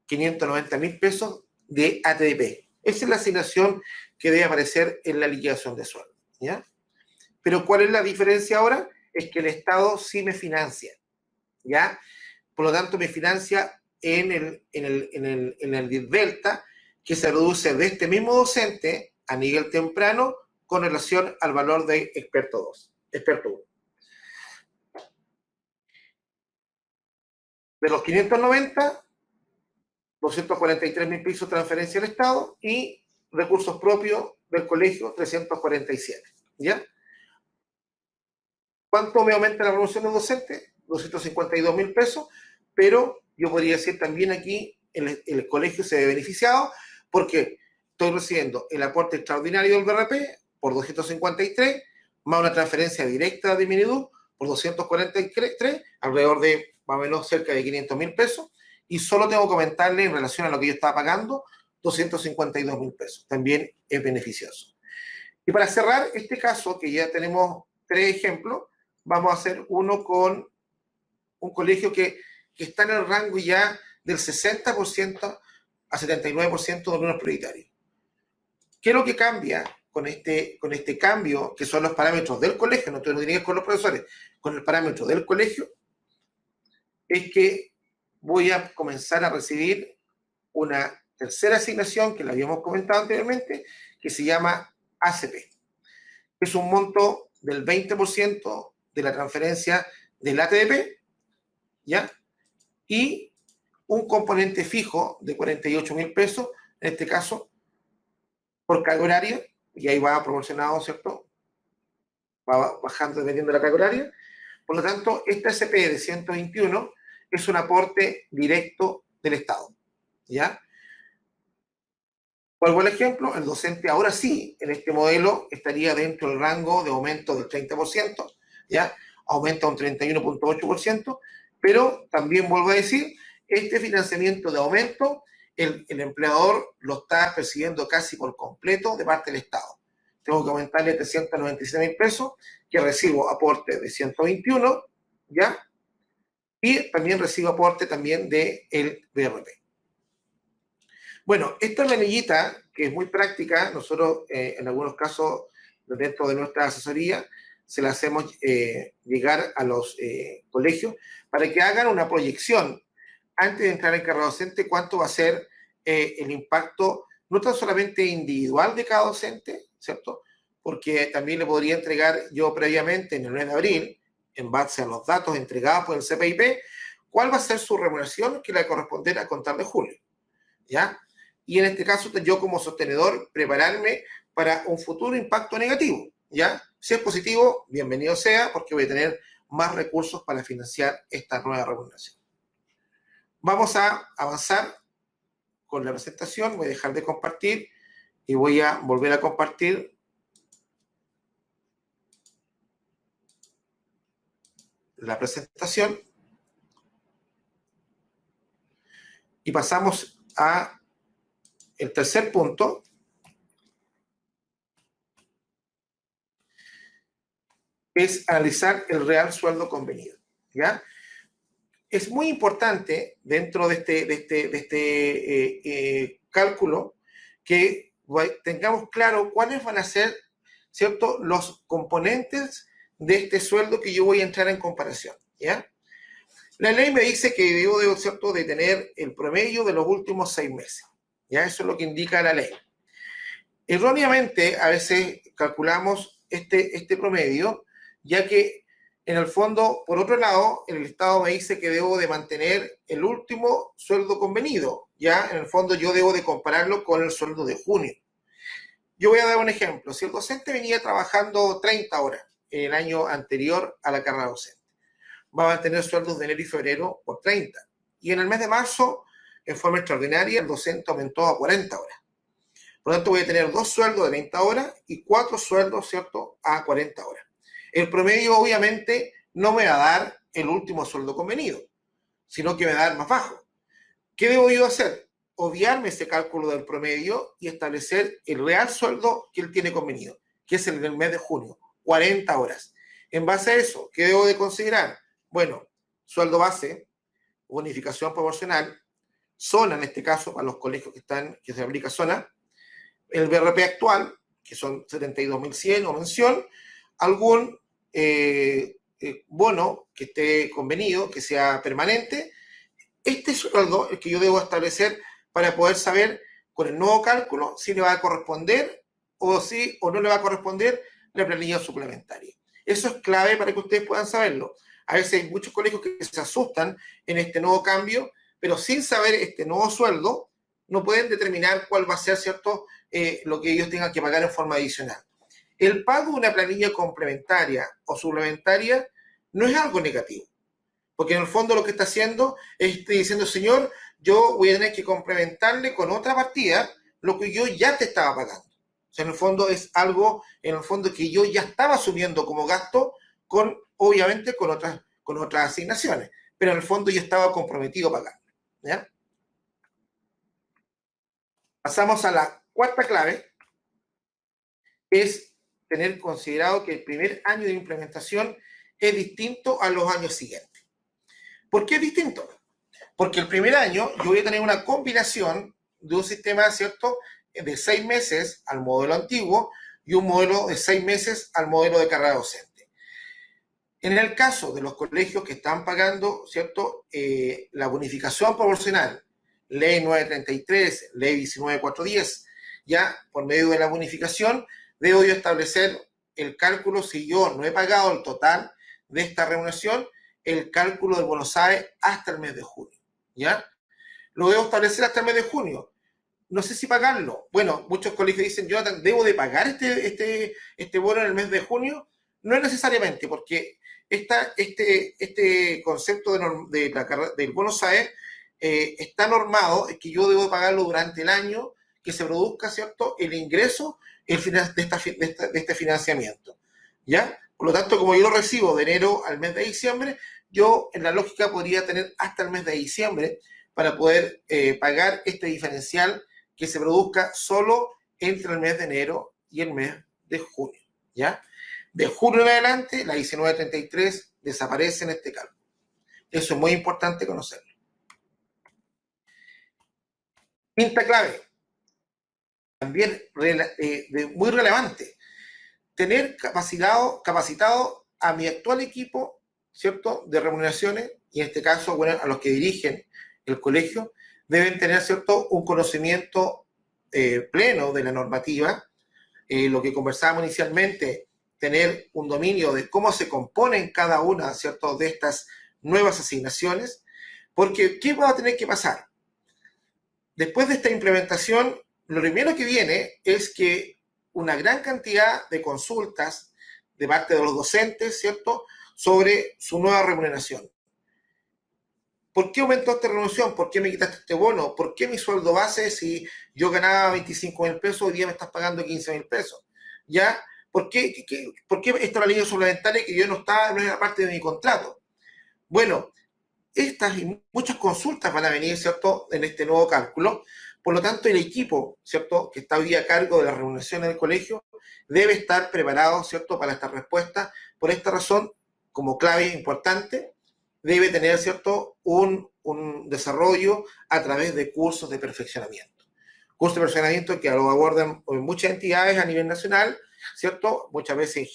590.000 pesos de ATDP. Esa es la asignación que debe aparecer en la liquidación de sueldo, ¿ya? Pero ¿cuál es la diferencia ahora? Es que el Estado sí me financia, ¿ya? Por lo tanto, me financia en el delta, que se reduce de este mismo docente a nivel temprano con relación al valor de experto 2, experto 1. De los 590, 243.000 pesos transferencia al Estado y recursos propios del colegio, 347. ¿Ya? ¿Cuánto me aumenta la promoción de docente? 252.000 pesos, pero yo podría decir también aquí el colegio se ve beneficiado porque estoy recibiendo el aporte extraordinario del BRP por 253, más una transferencia directa de Minedu por 243, alrededor de más o menos cerca de 500.000 pesos, y solo tengo que comentarle en relación a lo que yo estaba pagando, 252.000 pesos. También es beneficioso. Y para cerrar este caso, que ya tenemos 3 ejemplos, vamos a hacer uno con un colegio que está en el rango ya del 60% a 79% de alumnos prioritarios. ¿Qué es lo que cambia con este cambio, que son los parámetros del colegio? No tengo que con los profesores, con el parámetro del colegio, es que voy a comenzar a recibir una tercera asignación que la habíamos comentado anteriormente, que se llama ACP. Es un monto del 20% de la transferencia del ATDP, ¿ya? Y un componente fijo de 48.000 pesos, en este caso, por carga horaria, y ahí va proporcionado, ¿cierto? Va bajando dependiendo de la carga horaria. Por lo tanto, esta SP de 121 es un aporte directo del Estado, ¿ya? Vuelvo al ejemplo, el docente ahora sí, en este modelo, estaría dentro del rango de aumento del 30%, ¿ya? Aumenta un 31.8%, pero también vuelvo a decir, este financiamiento de aumento, el empleador lo está percibiendo casi por completo de parte del Estado. Tengo que aumentarle 396.000 pesos, que recibo aporte de 121, ¿ya? Y también recibo aporte también del BRP. Bueno, esta planillita, que es muy práctica, nosotros en algunos casos, dentro de nuestra asesoría, se la hacemos llegar a los colegios para que hagan una proyección antes de entrar en carrera docente, cuánto va a ser el impacto, no tan solamente individual de cada docente, ¿cierto? Porque también le podría entregar yo previamente en el mes de abril, en base a los datos entregados por el CPIP, cuál va a ser su remuneración que le va a corresponder a contar de julio, ¿ya? Y en este caso yo como sostenedor prepararme para un futuro impacto negativo, ¿ya? Si es positivo, bienvenido sea, porque voy a tener más recursos para financiar esta nueva remuneración. Vamos a avanzar con la presentación, voy a dejar de compartir y voy a volver a compartir la presentación y pasamos a el tercer punto, es analizar el real sueldo convenido, ¿ya? Es muy importante dentro de este cálculo que tengamos claro cuáles van a ser, ¿cierto?, los componentes de este sueldo que yo voy a entrar en comparación, ¿ya? La ley me dice que debo, ¿cierto?, de tener el promedio de los últimos 6 meses, ¿ya? Eso es lo que indica la ley. Erróneamente, a veces calculamos este promedio, ya que en el fondo, por otro lado, el Estado me dice que debo de mantener el último sueldo convenido, ya en el fondo yo debo de compararlo con el sueldo de junio. Yo voy a dar un ejemplo. Si el docente venía trabajando 30 horas en el año anterior a la carrera docente, va a mantener sueldos de enero y febrero por 30. Y en el mes de marzo, en forma extraordinaria, el docente aumentó a 40 horas. Por lo tanto, voy a tener 2 sueldos de 30 horas y 4 sueldos, ¿cierto?, a 40 horas. El promedio, obviamente, no me va a dar el último sueldo convenido, sino que me va a dar más bajo. ¿Qué debo yo hacer? Obviarme ese cálculo del promedio y establecer el real sueldo que él tiene convenido, que es el del mes de junio, 40 horas. En base a eso, ¿qué debo de considerar? Bueno, sueldo base, bonificación proporcional, zona en este caso para los colegios que se aplica zona, el BRP actual, que son 72.100 o mención, algún bono que esté convenido, que sea permanente. Este sueldo es el que yo debo establecer para poder saber con el nuevo cálculo si le va a corresponder o no le va a corresponder la planilla suplementaria. Eso es clave para que ustedes puedan saberlo. A veces hay muchos colegios que se asustan en este nuevo cambio, pero sin saber este nuevo sueldo no pueden determinar cuál va a ser, ¿cierto?, lo que ellos tengan que pagar en forma adicional. El pago de una planilla complementaria o suplementaria no es algo negativo, porque en el fondo lo que está haciendo es diciendo, señor, yo voy a tener que complementarle con otra partida lo que yo ya te estaba pagando. O sea, en el fondo es algo, en el fondo que yo ya estaba asumiendo como gasto, obviamente con otras asignaciones, pero en el fondo yo estaba comprometido a pagar. ¿Ya? Pasamos a la cuarta clave, es tener considerado que el primer año de implementación es distinto a los años siguientes. ¿Por qué es distinto? Porque el primer año yo voy a tener una combinación de un sistema, ¿cierto?, de 6 meses al modelo antiguo y un modelo de 6 meses al modelo de carrera docente. En el caso de los colegios que están pagando, ¿cierto?, la bonificación proporcional, ley 933, ley 19410, ya por medio de la bonificación debo yo establecer el cálculo, si yo no he pagado el total de esta remuneración, el cálculo del bono SAE hasta el mes de junio, ¿ya? Lo debo establecer hasta el mes de junio. No sé si pagarlo. Bueno, muchos colegios dicen, yo ¿debo de pagar este bono en el mes de junio? No es necesariamente, porque este concepto del bono SAE está normado, es que yo debo pagarlo durante el año que se produzca, ¿cierto?, el ingreso de este financiamiento, ¿ya? Por lo tanto, como yo lo recibo de enero al mes de diciembre, yo en la lógica podría tener hasta el mes de diciembre para poder pagar este diferencial que se produzca solo entre el mes de enero y el mes de junio, ¿ya? De junio en adelante, la 1933 desaparece en este cálculo. Eso es muy importante conocerlo. Quinta clave, también muy relevante, tener capacitado a mi actual equipo, ¿cierto?, de remuneraciones, y en este caso, bueno, a los que dirigen el colegio, deben tener, ¿cierto?, un conocimiento pleno de la normativa, lo que conversábamos inicialmente, tener un dominio de cómo se componen cada una, ¿cierto?, de estas nuevas asignaciones, porque ¿qué va a tener que pasar? Después de esta implementación, lo primero que viene es que una gran cantidad de consultas de parte de los docentes, ¿cierto?, sobre su nueva remuneración. ¿Por qué aumentó esta remuneración? ¿Por qué me quitaste este bono? ¿Por qué mi sueldo base, si yo ganaba 25.000 pesos, hoy día me estás pagando 15.000 pesos? ¿Ya? ¿Por qué esta es la línea suplementaria que yo no era parte de mi contrato? Bueno, estas y muchas consultas van a venir, ¿cierto?, en este nuevo cálculo. Por lo tanto, el equipo, ¿cierto?, que está hoy a cargo de las remuneraciones del colegio, debe estar preparado, ¿cierto?, para esta respuesta. Por esta razón, como clave importante, debe tener, ¿cierto?, un desarrollo a través de cursos de perfeccionamiento. Cursos de perfeccionamiento que lo abordan muchas entidades a nivel nacional, ¿cierto?, muchas veces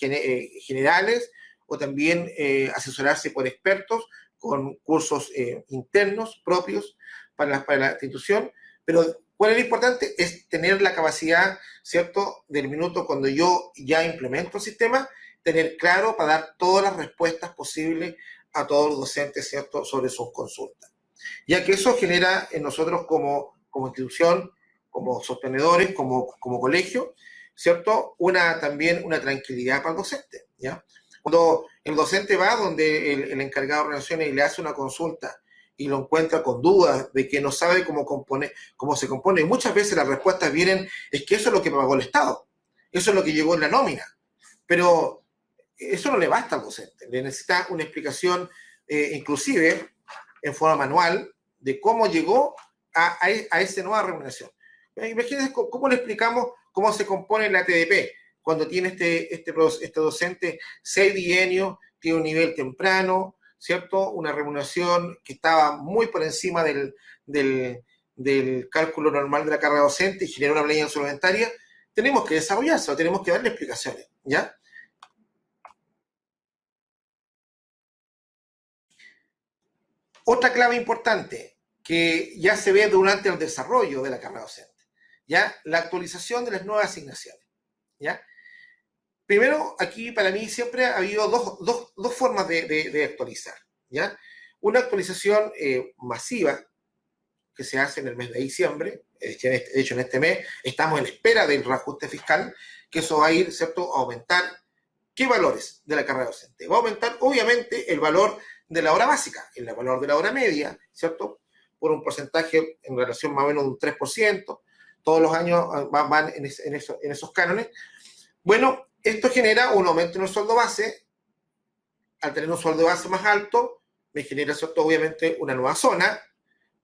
generales, o también asesorarse por expertos con cursos internos propios para la institución, pero ¿cuál es lo importante? Es tener la capacidad, ¿cierto?, del minuto cuando yo ya implemento el sistema, tener claro para dar todas las respuestas posibles a todos los docentes, ¿cierto?, sobre sus consultas. Ya que eso genera en nosotros como institución, como sostenedores, como colegio, ¿cierto?, también una tranquilidad para el docente, ¿ya? Cuando el docente va donde el encargado de relaciones y le hace una consulta y lo encuentra con dudas de que no sabe cómo se compone, y muchas veces las respuestas vienen, es que eso es lo que pagó el Estado, eso es lo que llegó en la nómina, pero eso no le basta al docente, le necesita una explicación inclusive en forma manual de cómo llegó a esa nueva remuneración. Imagínense cómo le explicamos cómo se compone la TDP cuando tiene este docente 6 bienios, tiene un nivel temprano, ¿cierto? Una remuneración que estaba muy por encima del cálculo normal de la carrera docente y generó una planilla suplementaria. Tenemos que desarrollarse, tenemos que darle explicaciones, ¿ya? Otra clave importante que ya se ve durante el desarrollo de la carrera docente, ¿ya? La actualización de las nuevas asignaciones, ¿ya? Primero, aquí para mí siempre ha habido dos formas de actualizar, ¿ya? Una actualización masiva que se hace en el mes de diciembre, de hecho en este mes estamos en espera del reajuste fiscal, que eso va a ir, ¿cierto?, a aumentar. ¿Qué valores de la carrera docente? Va a aumentar, obviamente, el valor de la hora básica, el valor de la hora media, ¿cierto? Por un porcentaje en relación más o menos de un 3%. Todos los años van en esos cánones. Bueno, esto genera un aumento en el sueldo base. Al tener un sueldo base más alto, me genera, ¿cierto?, obviamente, una nueva zona.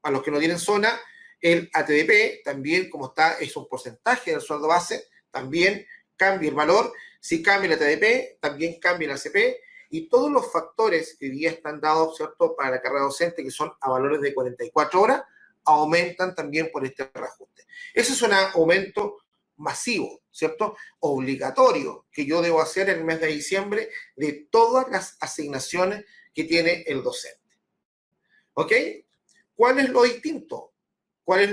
A los que no tienen zona, el ATDP también, como está, es un porcentaje del sueldo base, también cambia el valor. Si cambia el ATDP, también cambia el ACP, y todos los factores que hoy día están dados, ¿cierto?, para la carrera docente, que son a valores de 44 horas, aumentan también por este reajuste. Ese es un aumento masivo, ¿cierto?, obligatorio, que yo debo hacer en el mes de diciembre de todas las asignaciones que tiene el docente. ¿Ok? ¿Cuál es lo distinto? ¿Cuál es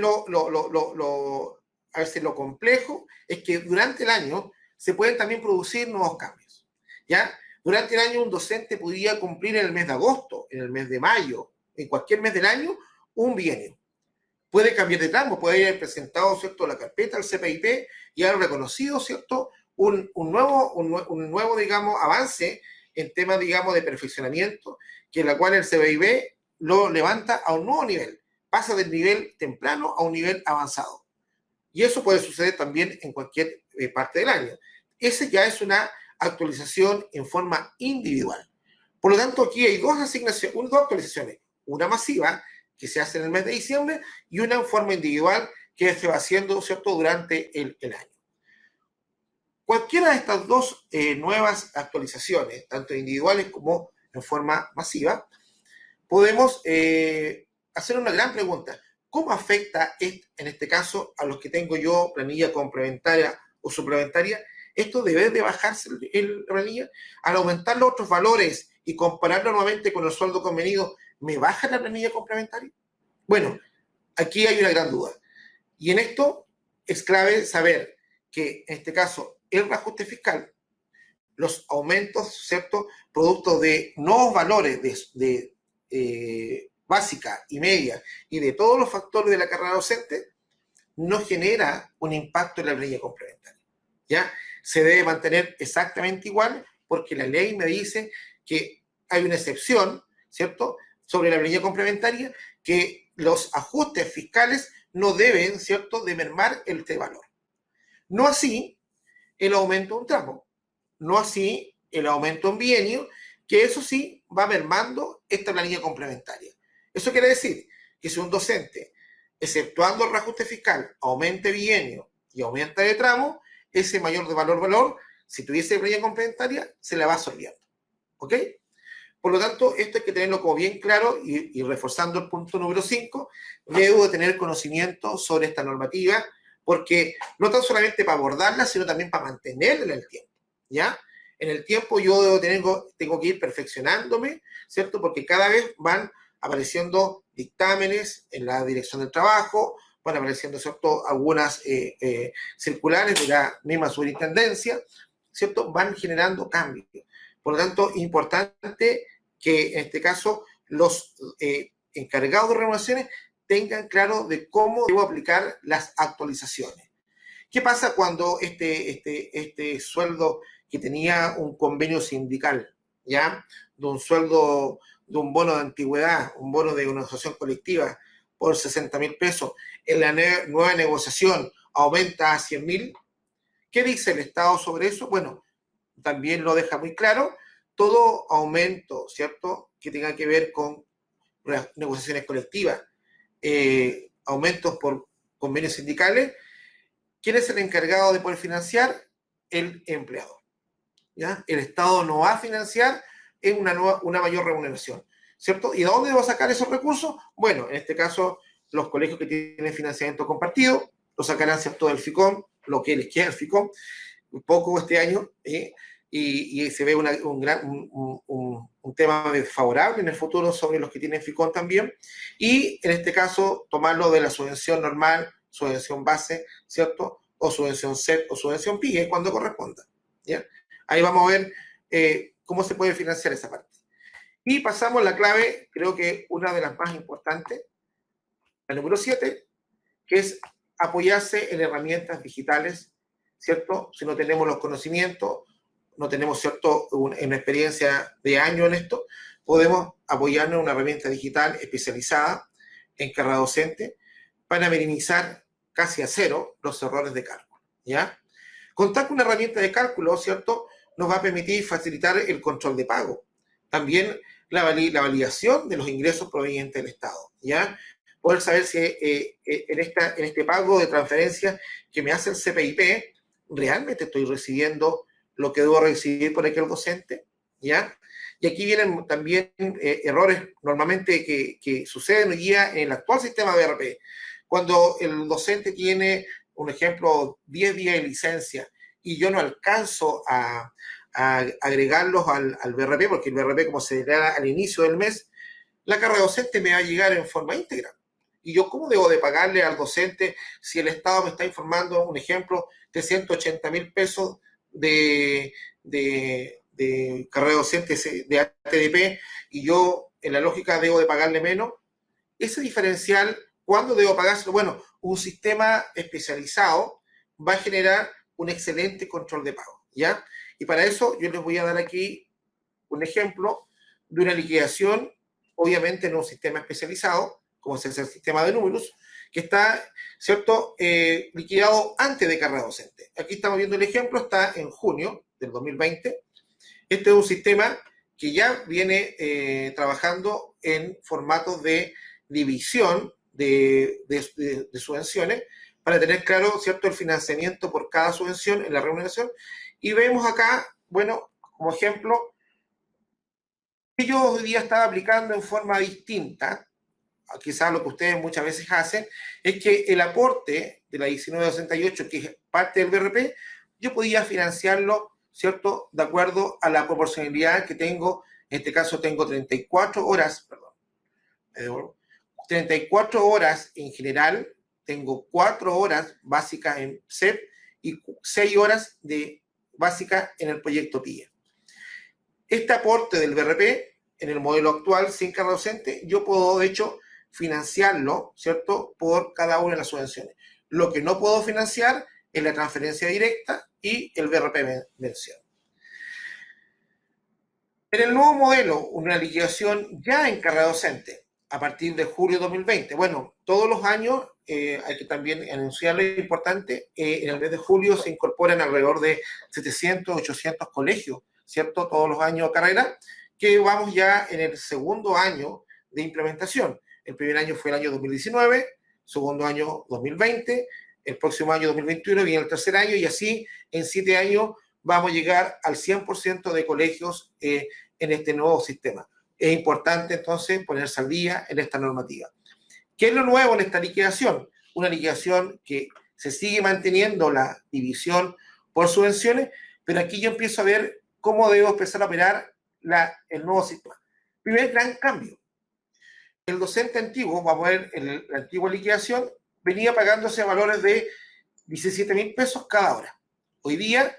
a veces lo complejo? Es que durante el año se pueden también producir nuevos cambios, ¿ya? Durante el año un docente podría cumplir en el mes de agosto, en el mes de mayo, en cualquier mes del año, un bienio. Puede cambiar de tramo, puede haber presentado, ¿cierto?, la carpeta al CPIP y haber reconocido, ¿cierto?, un nuevo, digamos, avance en temas, digamos, de perfeccionamiento, que en la cual el CPIP lo levanta a un nuevo nivel, pasa del nivel temprano a un nivel avanzado. Y eso puede suceder también en cualquier parte del año. Esa ya es una actualización en forma individual. Por lo tanto, aquí hay dos actualizaciones, una masiva, que se hace en el mes de diciembre, y una en forma individual, que se va haciendo, ¿cierto?, durante el año. Cualquiera de estas dos nuevas actualizaciones, tanto individuales como en forma masiva, podemos hacer una gran pregunta. ¿Cómo afecta en este caso a los que tengo yo planilla complementaria o suplementaria? ¿Esto debe de bajarse la planilla? Al aumentar los otros valores y compararlo nuevamente con el sueldo convenido, ¿me baja la planilla complementaria? Bueno, aquí hay una gran duda. Y en esto es clave saber que en este caso el reajuste fiscal, los aumentos, ¿cierto?, producto de nuevos valores de básica y media y de todos los factores de la carrera docente, no genera un impacto en la planilla complementaria. ¿Ya? Se debe mantener exactamente igual porque la ley me dice que hay una excepción, ¿cierto?, sobre la planilla complementaria, que los ajustes fiscales no deben, ¿cierto?, de mermar este valor. No así el aumento de un tramo, no así el aumento en bienio, que eso sí va mermando esta planilla complementaria. Eso quiere decir que si un docente, exceptuando el reajuste fiscal, aumente bienio y aumenta de tramo, ese mayor de valor, si tuviese planilla complementaria, se la va absorbiendo. ¿Ok? Por lo tanto, esto hay que tenerlo como bien claro y reforzando el punto número 5, debo de tener conocimiento sobre esta normativa, porque no tan solamente para abordarla, sino también para mantenerla en el tiempo, ¿ya? En el tiempo yo tengo que ir perfeccionándome, ¿cierto? Porque cada vez van apareciendo dictámenes en la Dirección del Trabajo, van apareciendo, ¿cierto?, algunas circulares de la misma superintendencia, ¿cierto? Van generando cambios. Por lo tanto, importante que en este caso los encargados de remuneraciones tengan claro de cómo debo aplicar las actualizaciones. ¿Qué pasa cuando este sueldo que tenía un convenio sindical, ya, de un sueldo de un bono de antigüedad, un bono de una asociación colectiva por 60.000 pesos, en la nueva negociación aumenta a 100.000, ¿qué dice el Estado sobre eso? Bueno, también lo deja muy claro, todo aumento, ¿cierto?, que tenga que ver con las negociaciones colectivas, aumentos por convenios sindicales, ¿quién es el encargado de poder financiar? El empleado. ¿Ya? El Estado no va a financiar en una mayor remuneración, ¿cierto? ¿Y de dónde va a sacar esos recursos? Bueno, en este caso, los colegios que tienen financiamiento compartido lo sacarán, ¿cierto?, del FICOM, lo que les queda del FICOM, un poco este año, y se ve un tema desfavorable en el futuro sobre los que tienen FICOM también, y en este caso tomarlo de la subvención normal, subvención base, ¿cierto?, o subvención SET o subvención PIE cuando corresponda, ¿ya? Ahí vamos a ver cómo se puede financiar esa parte. Y pasamos a la clave, creo que una de las más importantes, la número 7, que es apoyarse en herramientas digitales, ¿cierto? Si no tenemos los conocimientos, no tenemos, ¿cierto?, una experiencia de años en esto, podemos apoyarnos en una herramienta digital especializada en carrera docente para minimizar casi a cero los errores de cálculo, ¿ya? Contar con una herramienta de cálculo, ¿cierto?, nos va a permitir facilitar el control de pago. También la validación de los ingresos provenientes del Estado, ¿ya? Poder saber si en este pago de transferencia que me hace el CPIP, realmente estoy recibiendo lo que debo recibir por aquel docente, ¿ya? Y aquí vienen también errores normalmente que suceden hoy día en el actual sistema de BRP. Cuando el docente tiene, un ejemplo, 10 días de licencia y yo no alcanzo a agregarlos al BRP, porque el BRP, como se declara al inicio del mes, la carga docente me va a llegar en forma íntegra. ¿Y yo cómo debo de pagarle al docente si el Estado me está informando, un ejemplo, de 180.000 pesos de carrera docente de ATDP y yo, en la lógica, debo de pagarle menos? Ese diferencial, ¿cuándo debo pagárselo? Bueno, un sistema especializado va a generar un excelente control de pago, ¿ya? Y para eso yo les voy a dar aquí un ejemplo de una liquidación, obviamente en un sistema especializado, como es el sistema de números, que está, ¿cierto?, liquidado antes de carrera docente. Aquí estamos viendo el ejemplo, está en junio del 2020. Este es un sistema que ya viene trabajando en formatos de división de subvenciones para tener claro, ¿cierto?, el financiamiento por cada subvención en la remuneración. Y vemos acá, bueno, como ejemplo, que yo hoy día estaba aplicando en forma distinta, quizás lo que ustedes muchas veces hacen, es que el aporte de la 1968, que es parte del BRP, yo podía financiarlo, ¿cierto?, de acuerdo a la proporcionalidad que tengo. En este caso tengo 34 horas, perdón, 34 horas en general, tengo 4 horas básicas en SEP y 6 horas de básica en el proyecto PIE. Este aporte del BRP, en el modelo actual, sin carga docente, yo puedo, de hecho, financiarlo, ¿cierto?, por cada una de las subvenciones. Lo que no puedo financiar es la transferencia directa y el BRP mención. En el nuevo modelo, una liquidación ya en carga docente, a partir de julio de 2020. Bueno, todos los años, hay que también anunciar lo importante, en el mes de julio se incorporan alrededor de 700, 800 colegios, ¿cierto?, todos los años de carrera, que vamos ya en el segundo año de implementación. El primer año fue el año 2019, segundo año 2020, el próximo año 2021 viene el tercer año, y así en 7 años vamos a llegar al 100% de colegios en este nuevo sistema. Es importante entonces ponerse al día en esta normativa. ¿Qué es lo nuevo en esta liquidación? Una liquidación que se sigue manteniendo la división por subvenciones, pero aquí yo empiezo a ver cómo debo empezar a operar el nuevo sistema. Primer gran cambio. El docente antiguo, vamos a ver, en la antigua liquidación, venía pagándose valores de 17.000 pesos cada hora. Hoy día,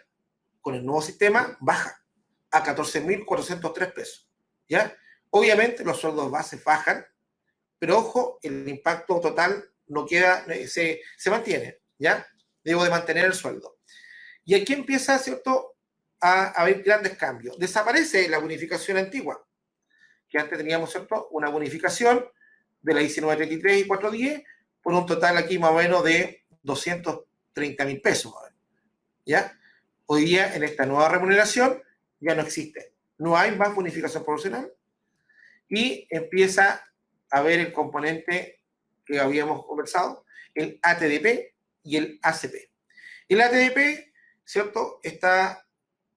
con el nuevo sistema, baja a 14.403 pesos, ¿ya? Obviamente los sueldos bases bajan, pero ojo, el impacto total no queda, se mantiene, ¿ya? Debo de mantener el sueldo. Y aquí empieza, ¿cierto?, a haber grandes cambios. Desaparece la bonificación antigua. que antes teníamos, ¿cierto?, una bonificación de la 1933 y 410 por un total aquí más o menos de 230.000 pesos, ¿ya? Hoy día, en esta nueva remuneración, ya no existe. No hay más bonificación proporcional y empieza a ver el componente que habíamos conversado, el ATDP y el ACP. El ATDP, ¿cierto?, está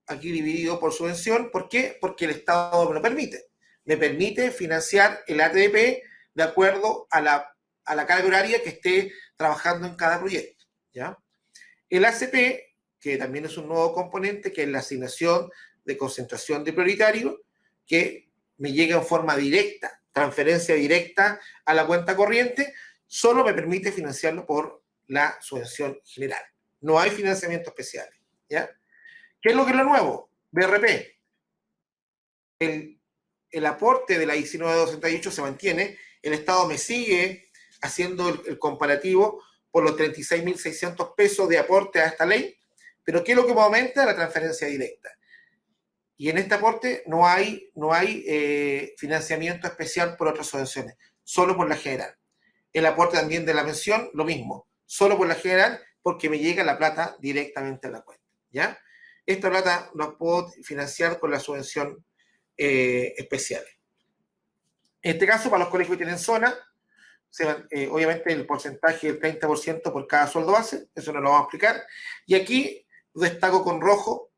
aquí dividido por subvención. ¿Por qué? Porque el Estado me lo permite. Me permite financiar el ATDP de acuerdo a la carga horaria que esté trabajando en cada proyecto, ¿ya? El ACP, que también es un nuevo componente, que es la asignación de concentración de prioritario, que me llega en forma directa, transferencia directa a la cuenta corriente, solo me permite financiarlo por la subvención general. No hay financiamientos especiales, ¿ya? ¿Qué es lo que es lo nuevo? BRP. El aporte de la 19.268 se mantiene, el Estado me sigue haciendo el comparativo por los 36.600 pesos de aporte a esta ley, pero ¿qué es lo que me aumenta? La transferencia directa. Y en este aporte no hay financiamiento especial por otras subvenciones, solo por la general. El aporte también de la pensión, lo mismo, solo por la general, porque me llega la plata directamente a la cuenta, ¿ya? Esta plata la puedo financiar con la subvención especiales. En este caso, para los colegios que tienen zona, obviamente el porcentaje del 30% por cada sueldo base, eso no lo vamos a explicar. Y aquí destaco con rojo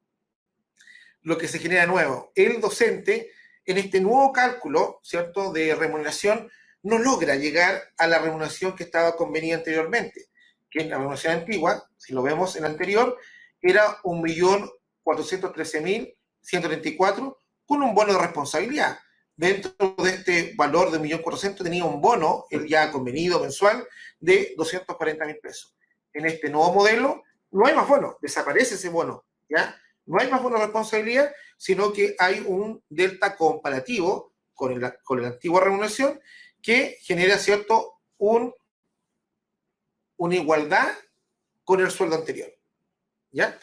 lo que se genera nuevo. El docente, en este nuevo cálculo, ¿cierto?, de remuneración, no logra llegar a la remuneración que estaba convenida anteriormente, que en la remuneración antigua, si lo vemos en la anterior, era 1.413.134 con un bono de responsabilidad. Dentro de este valor de 1.400.000 tenía un bono, el ya convenido mensual, de 240.000 pesos. En este nuevo modelo no hay más bono, desaparece ese bono, ¿ya? No hay más bono de responsabilidad, sino que hay un delta comparativo con la antigua remuneración que genera, ¿cierto?, una igualdad con el sueldo anterior, ¿ya?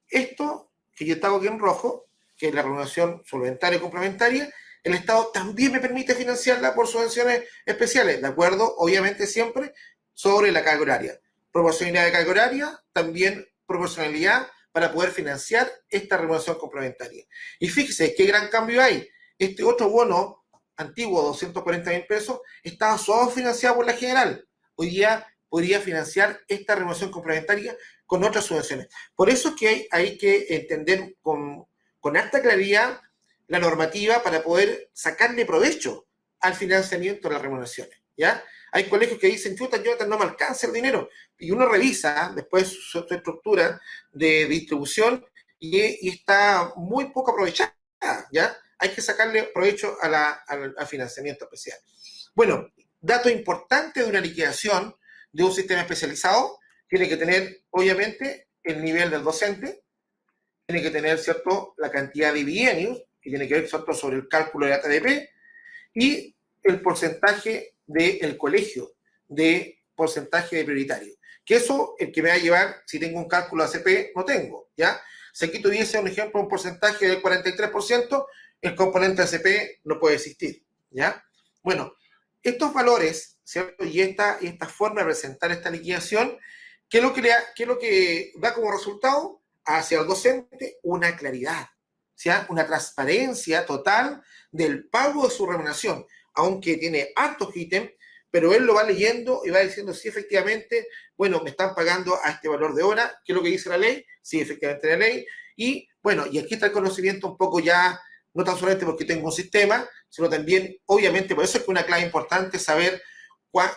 Esto que yo estaba aquí en rojo, que es la remuneración suplementaria y complementaria, el Estado también me permite financiarla por subvenciones especiales, de acuerdo, obviamente, siempre sobre la carga horaria. Proporcionalidad de carga horaria, también proporcionalidad para poder financiar esta remuneración complementaria. Y fíjese qué gran cambio hay. Este otro bono antiguo, 240.000 pesos, estaba solo financiado por la general. Hoy día podría financiar esta remuneración complementaria con otras subvenciones. Por eso es que hay que entender con harta claridad la normativa para poder sacarle provecho al financiamiento de las remuneraciones, ¿ya? Hay colegios que dicen, chuta, yo no me alcanza el dinero, y uno revisa después su estructura de distribución y está muy poco aprovechada, ¿ya? Hay que sacarle provecho al financiamiento especial. Bueno, dato importante de una liquidación de un sistema especializado, tiene que tener, obviamente, el nivel del docente, tiene que tener, ¿cierto?, la cantidad de bienios, que tiene que ver, ¿cierto?, sobre el cálculo de ATDP, y el porcentaje del colegio, de porcentaje de prioritario. Que eso, el que me va a llevar, si tengo un cálculo de ACP, no tengo, ¿ya? Si aquí tuviese, un ejemplo, un porcentaje del 43%, el componente ACP no puede existir, ¿ya? Bueno, estos valores, ¿cierto?, y esta forma de presentar esta liquidación, ¿qué es lo que da como resultado? Hacia el docente una claridad, ¿sí?, una transparencia total del pago de su remuneración, aunque tiene hartos ítems, pero él lo va leyendo y va diciendo si efectivamente, bueno, me están pagando a este valor de hora, ¿qué es lo que dice la ley? Sí, efectivamente la ley, y bueno, y aquí está el conocimiento un poco ya, no tan solamente porque tengo un sistema, sino también, obviamente, por eso es que una clave importante es saber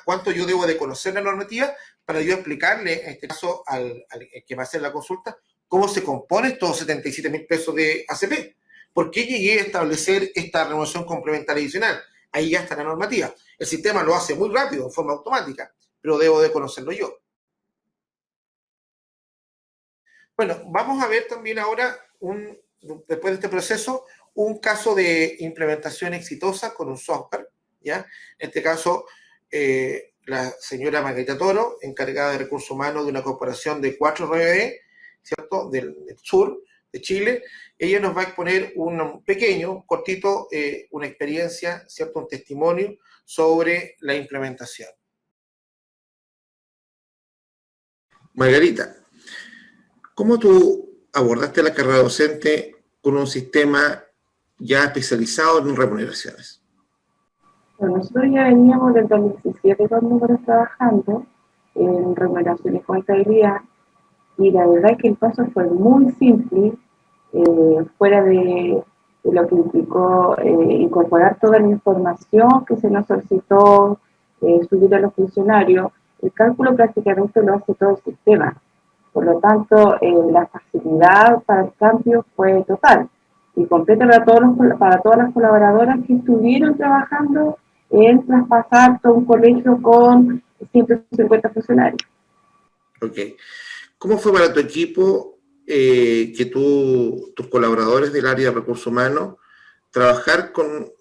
cuánto yo debo de conocer la normativa para yo explicarle, en este caso, al que va a hacer la consulta, cómo se compone estos 77.000 pesos de ACP. ¿Por qué llegué a establecer esta remuneración complementaria adicional? Ahí ya está la normativa. El sistema lo hace muy rápido, en forma automática, pero debo de conocerlo yo. Bueno, vamos a ver también ahora, después de este proceso, un caso de implementación exitosa con un software, ¿ya? En este caso, la señora Margarita Toro, encargada de recursos humanos de una corporación de 4 RBD, ¿cierto?, del sur, de Chile. Ella nos va a exponer un pequeño, cortito, una experiencia, ¿cierto? Un testimonio sobre la implementación. Margarita, ¿cómo tú abordaste la carrera docente con un sistema ya especializado en remuneraciones? Bueno, nosotros ya veníamos del 2017 con números trabajando en remuneración y contabilidad, y la verdad es que el paso fue muy simple, fuera de lo que implicó incorporar toda la información que se nos solicitó, subir a los funcionarios. El cálculo prácticamente lo hace todo el sistema. Por lo tanto, la facilidad para el cambio fue total y completa para todas las colaboradoras que estuvieron trabajando en traspasar todo un colegio con 150 funcionarios. Ok. ¿Cómo fue para tu equipo que tus colaboradores del área de recursos humanos, trabajar con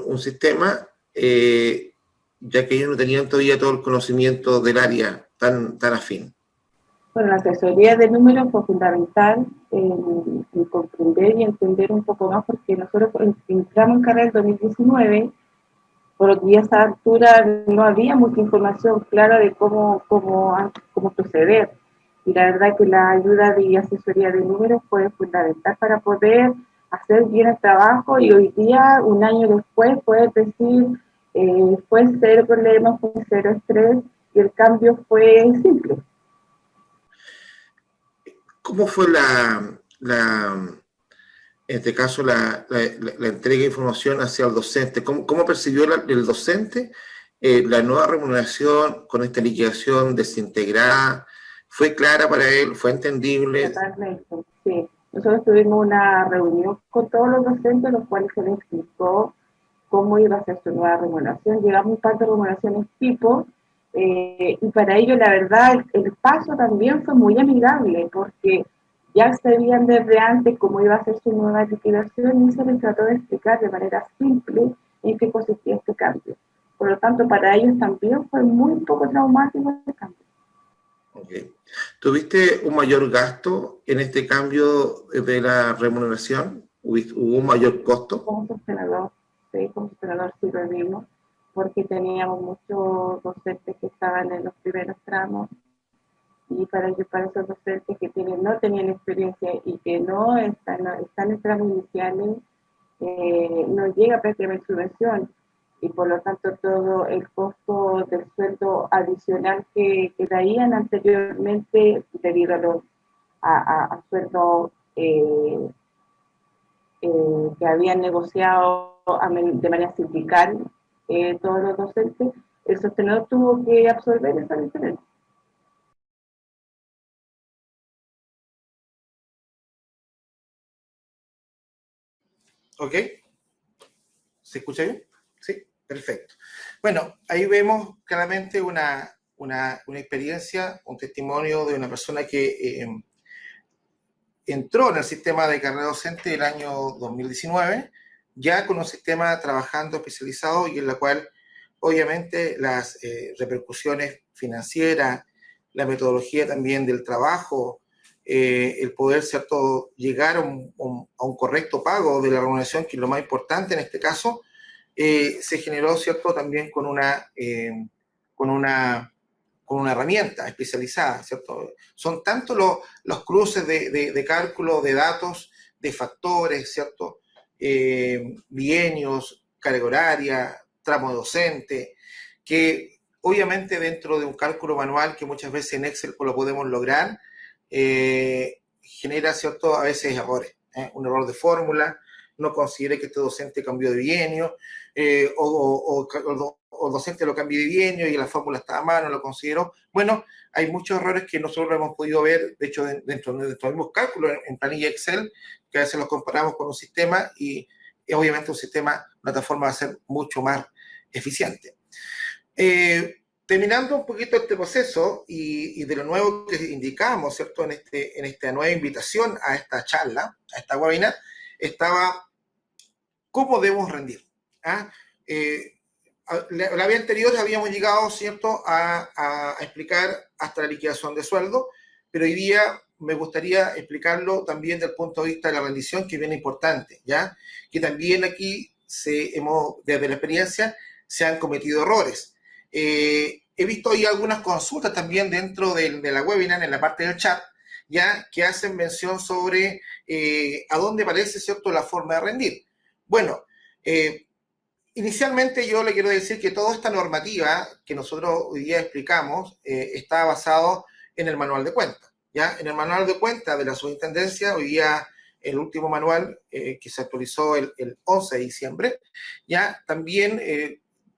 un sistema, ya que ellos no tenían todavía todo el conocimiento del área tan afín? Bueno, la asesoría de números fue fundamental en comprender y entender un poco más, porque nosotros entramos en carrera en 2019, por lo que ya a esa altura no había mucha información clara de cómo proceder. Y la verdad que la ayuda de asesoría de números fue fundamental para poder hacer bien el trabajo, y hoy día, un año después, poder decir, fue cero problemas, fue cero estrés, y el cambio fue simple. ¿Cómo fue en este caso, la entrega de información hacia el docente? ¿Cómo percibió el docente la nueva remuneración con esta liquidación desintegrada? ¿Fue clara para él? ¿Fue entendible? Totalmente, sí. Nosotros tuvimos una reunión con todos los docentes, los cuales se les explicó cómo iba a ser su nueva remuneración. Llegamos a un par de remuneraciones tipo, y para ello, la verdad, el paso también fue muy amigable, porque ya sabían desde antes cómo iba a ser su nueva liquidación, y se les trató de explicar de manera simple en qué consistía este cambio. Por lo tanto, para ellos también fue muy poco traumático este cambio. Okay. ¿Tuviste un mayor gasto en este cambio de la remuneración? ¿Hubo un mayor costo? Como sostenedor, sí, como sostenedor sí lo vimos, porque teníamos muchos docentes que estaban en los primeros tramos, y para esos docentes que no tenían experiencia y que están en tramos iniciales, no llega prácticamente subvención, y por lo tanto todo el costo del sueldo adicional que traían anteriormente debido a sueldos que habían negociado de manera sindical, todos los docentes, el sostenedor tuvo que absorber esa diferencia. ¿Ok? ¿Se escucha bien? Sí, perfecto. Bueno, ahí vemos claramente una experiencia, un testimonio de una persona que entró en el sistema de carrera docente el año 2019, ya con un sistema trabajando especializado y en la cual obviamente las repercusiones financieras, la metodología también del trabajo, el poder, ¿cierto?, llegar a un correcto pago de la remuneración, que es lo más importante en este caso, se generó, ¿cierto?, también con una con una herramienta especializada, ¿cierto? Son tanto los cruces de cálculo de datos, de factores, ¿cierto? Bienios, carga horaria, tramo docente, que obviamente dentro de un cálculo manual que muchas veces en Excel lo podemos lograr, genera, ¿cierto?, a veces errores, un error de fórmula, no considere que este docente cambió de bienio, o docente lo cambié de bienio y la fórmula estaba mal, no lo considero. Bueno, hay muchos errores que nosotros hemos podido ver, de hecho, dentro de nuestros mismos cálculos en planilla Excel, que a veces los comparamos con un sistema y obviamente un sistema, una plataforma va a ser mucho más eficiente. Terminando un poquito este proceso y de lo nuevo que indicamos, ¿cierto?, en esta nueva invitación a esta charla, a esta webinar, estaba cómo debemos rendir. ¿Ah? La vez anterior habíamos llegado, ¿cierto?, a explicar hasta la liquidación de sueldo, pero hoy día me gustaría explicarlo también desde el punto de vista de la rendición, que es bien importante, ¿ya? Que también aquí desde la experiencia se han cometido errores. He visto hoy algunas consultas también dentro de la webinar, en la parte del chat, ya que hacen mención sobre a dónde parece, ¿cierto?, la forma de rendir. Bueno, inicialmente yo le quiero decir que toda esta normativa que nosotros hoy día explicamos está basado en el manual de cuentas, ¿ya? En el manual de cuentas de la superintendencia, hoy día el último manual que se actualizó el 11 de diciembre, ya también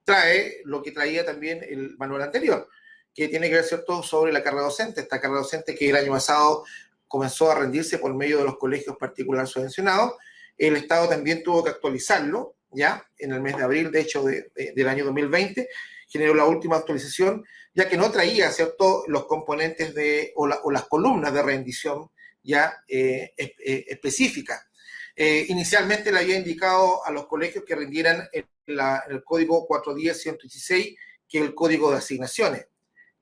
trae lo que traía también el manual anterior, que tiene que ver, ¿cierto?, sobre la carrera docente, esta carrera docente que el año pasado comenzó a rendirse por medio de los colegios particulares subvencionados. El Estado también tuvo que actualizarlo, ya en el mes de abril, de hecho, del año 2020, generó la última actualización, ya que no traía, ¿cierto?, los componentes o las columnas de rendición ya específicas. Inicialmente le había indicado a los colegios que rindieran el código 410-116, que es el código de asignaciones,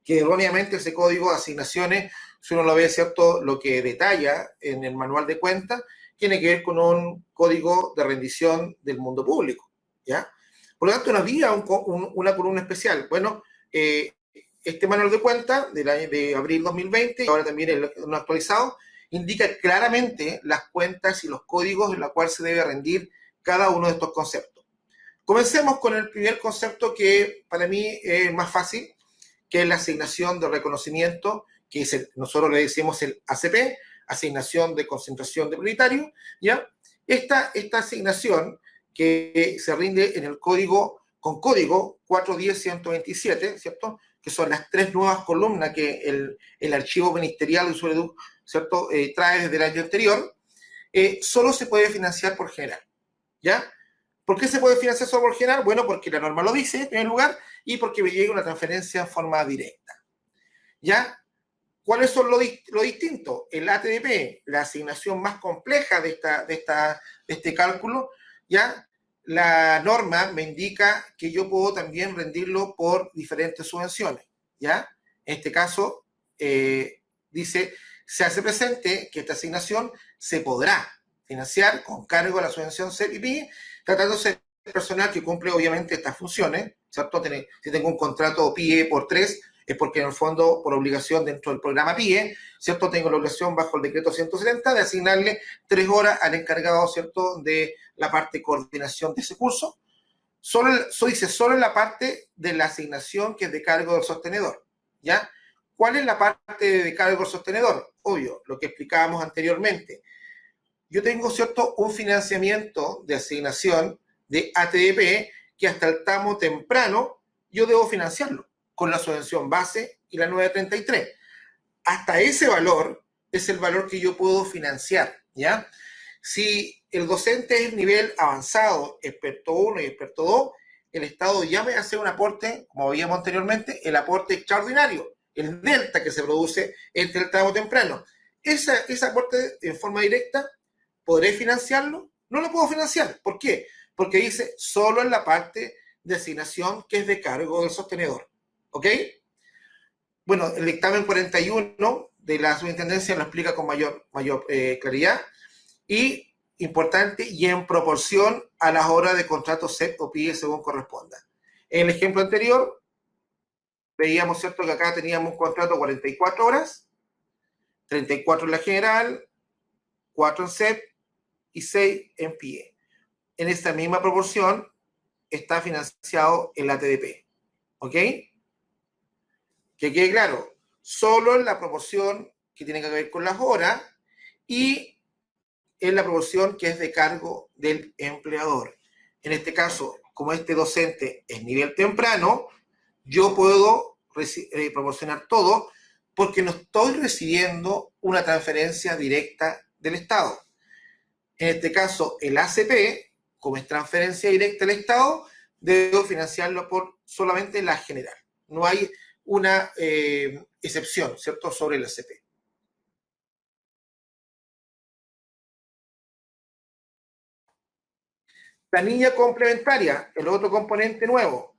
que erróneamente ese código de asignaciones, si uno lo ve, ¿cierto?, lo que detalla en el manual de cuentas, tiene que ver con un código de rendición del mundo público, ¿ya? Por lo tanto, no había una columna especial. Bueno, este manual de cuentas de abril 2020, y ahora también el actualizado, indica claramente las cuentas y los códigos en los cuales se debe rendir cada uno de estos conceptos. Comencemos con el primer concepto, que para mí es más fácil, que es la asignación de reconocimiento, que es nosotros le decimos el ACP, asignación de concentración de prioritario, ¿ya? Esta asignación que se rinde en el código, con código 410-127, ¿cierto?, que son las 3 nuevas columnas que el archivo ministerial de Usuredu, ¿cierto?, trae desde el año anterior, solo se puede financiar por general, ¿ya? ¿Por qué se puede financiar solo por general? Bueno, porque la norma lo dice, en primer lugar, y porque me llega una transferencia en forma directa, ¿ya? ¿Cuáles son lo distinto? El ATDP, la asignación más compleja de este cálculo, ¿ya? La norma me indica que yo puedo también rendirlo por diferentes subvenciones, ¿ya? En este caso, dice, se hace presente que esta asignación se podrá financiar con cargo a la subvención CEP tratándose de personal que cumple obviamente estas funciones, ¿cierto? Si tengo un contrato PIE por 3, es porque en el fondo, por obligación dentro del programa PIE, ¿cierto?, tengo la obligación bajo el decreto 170 de asignarle 3 horas al encargado, ¿cierto?, de la parte de coordinación de ese curso. Dice solo en la parte de la asignación que es de cargo del sostenedor, ¿ya? ¿Cuál es la parte de cargo del sostenedor? Obvio, lo que explicábamos anteriormente. Yo tengo, ¿cierto?, un financiamiento de asignación de ATDP que hasta el tramo temprano yo debo financiarlo con la subvención base y la 933. Hasta ese valor es el valor que yo puedo financiar, ¿ya? Si el docente es nivel avanzado, experto 1 y experto 2, el Estado ya me hace un aporte, como veíamos anteriormente, el aporte extraordinario, el delta que se produce entre el tramo temprano. Ese aporte en forma directa, ¿podré financiarlo? No lo puedo financiar. ¿Por qué? Porque dice solo en la parte de asignación que es de cargo del sostenedor. ¿Ok? Bueno, el dictamen 41 de la superintendencia lo explica con mayor claridad y, importante, y en proporción a las horas de contrato CEP o PIE según corresponda. En el ejemplo anterior, veíamos, ¿cierto?, que acá teníamos un contrato de 44 horas, 34 en la general, 4 en CEP y 6 en PIE. En esta misma proporción está financiado el ATDP. ¿Ok? Que quede claro, solo en la proporción que tiene que ver con las horas y en la proporción que es de cargo del empleador. En este caso, como este docente es nivel temprano, yo puedo proporcionar todo porque no estoy recibiendo una transferencia directa del Estado. En este caso, el ACP, como es transferencia directa del Estado, debo financiarlo por solamente la general. No hay una excepción, ¿cierto?, sobre el ACP. Planilla complementaria, el otro componente nuevo.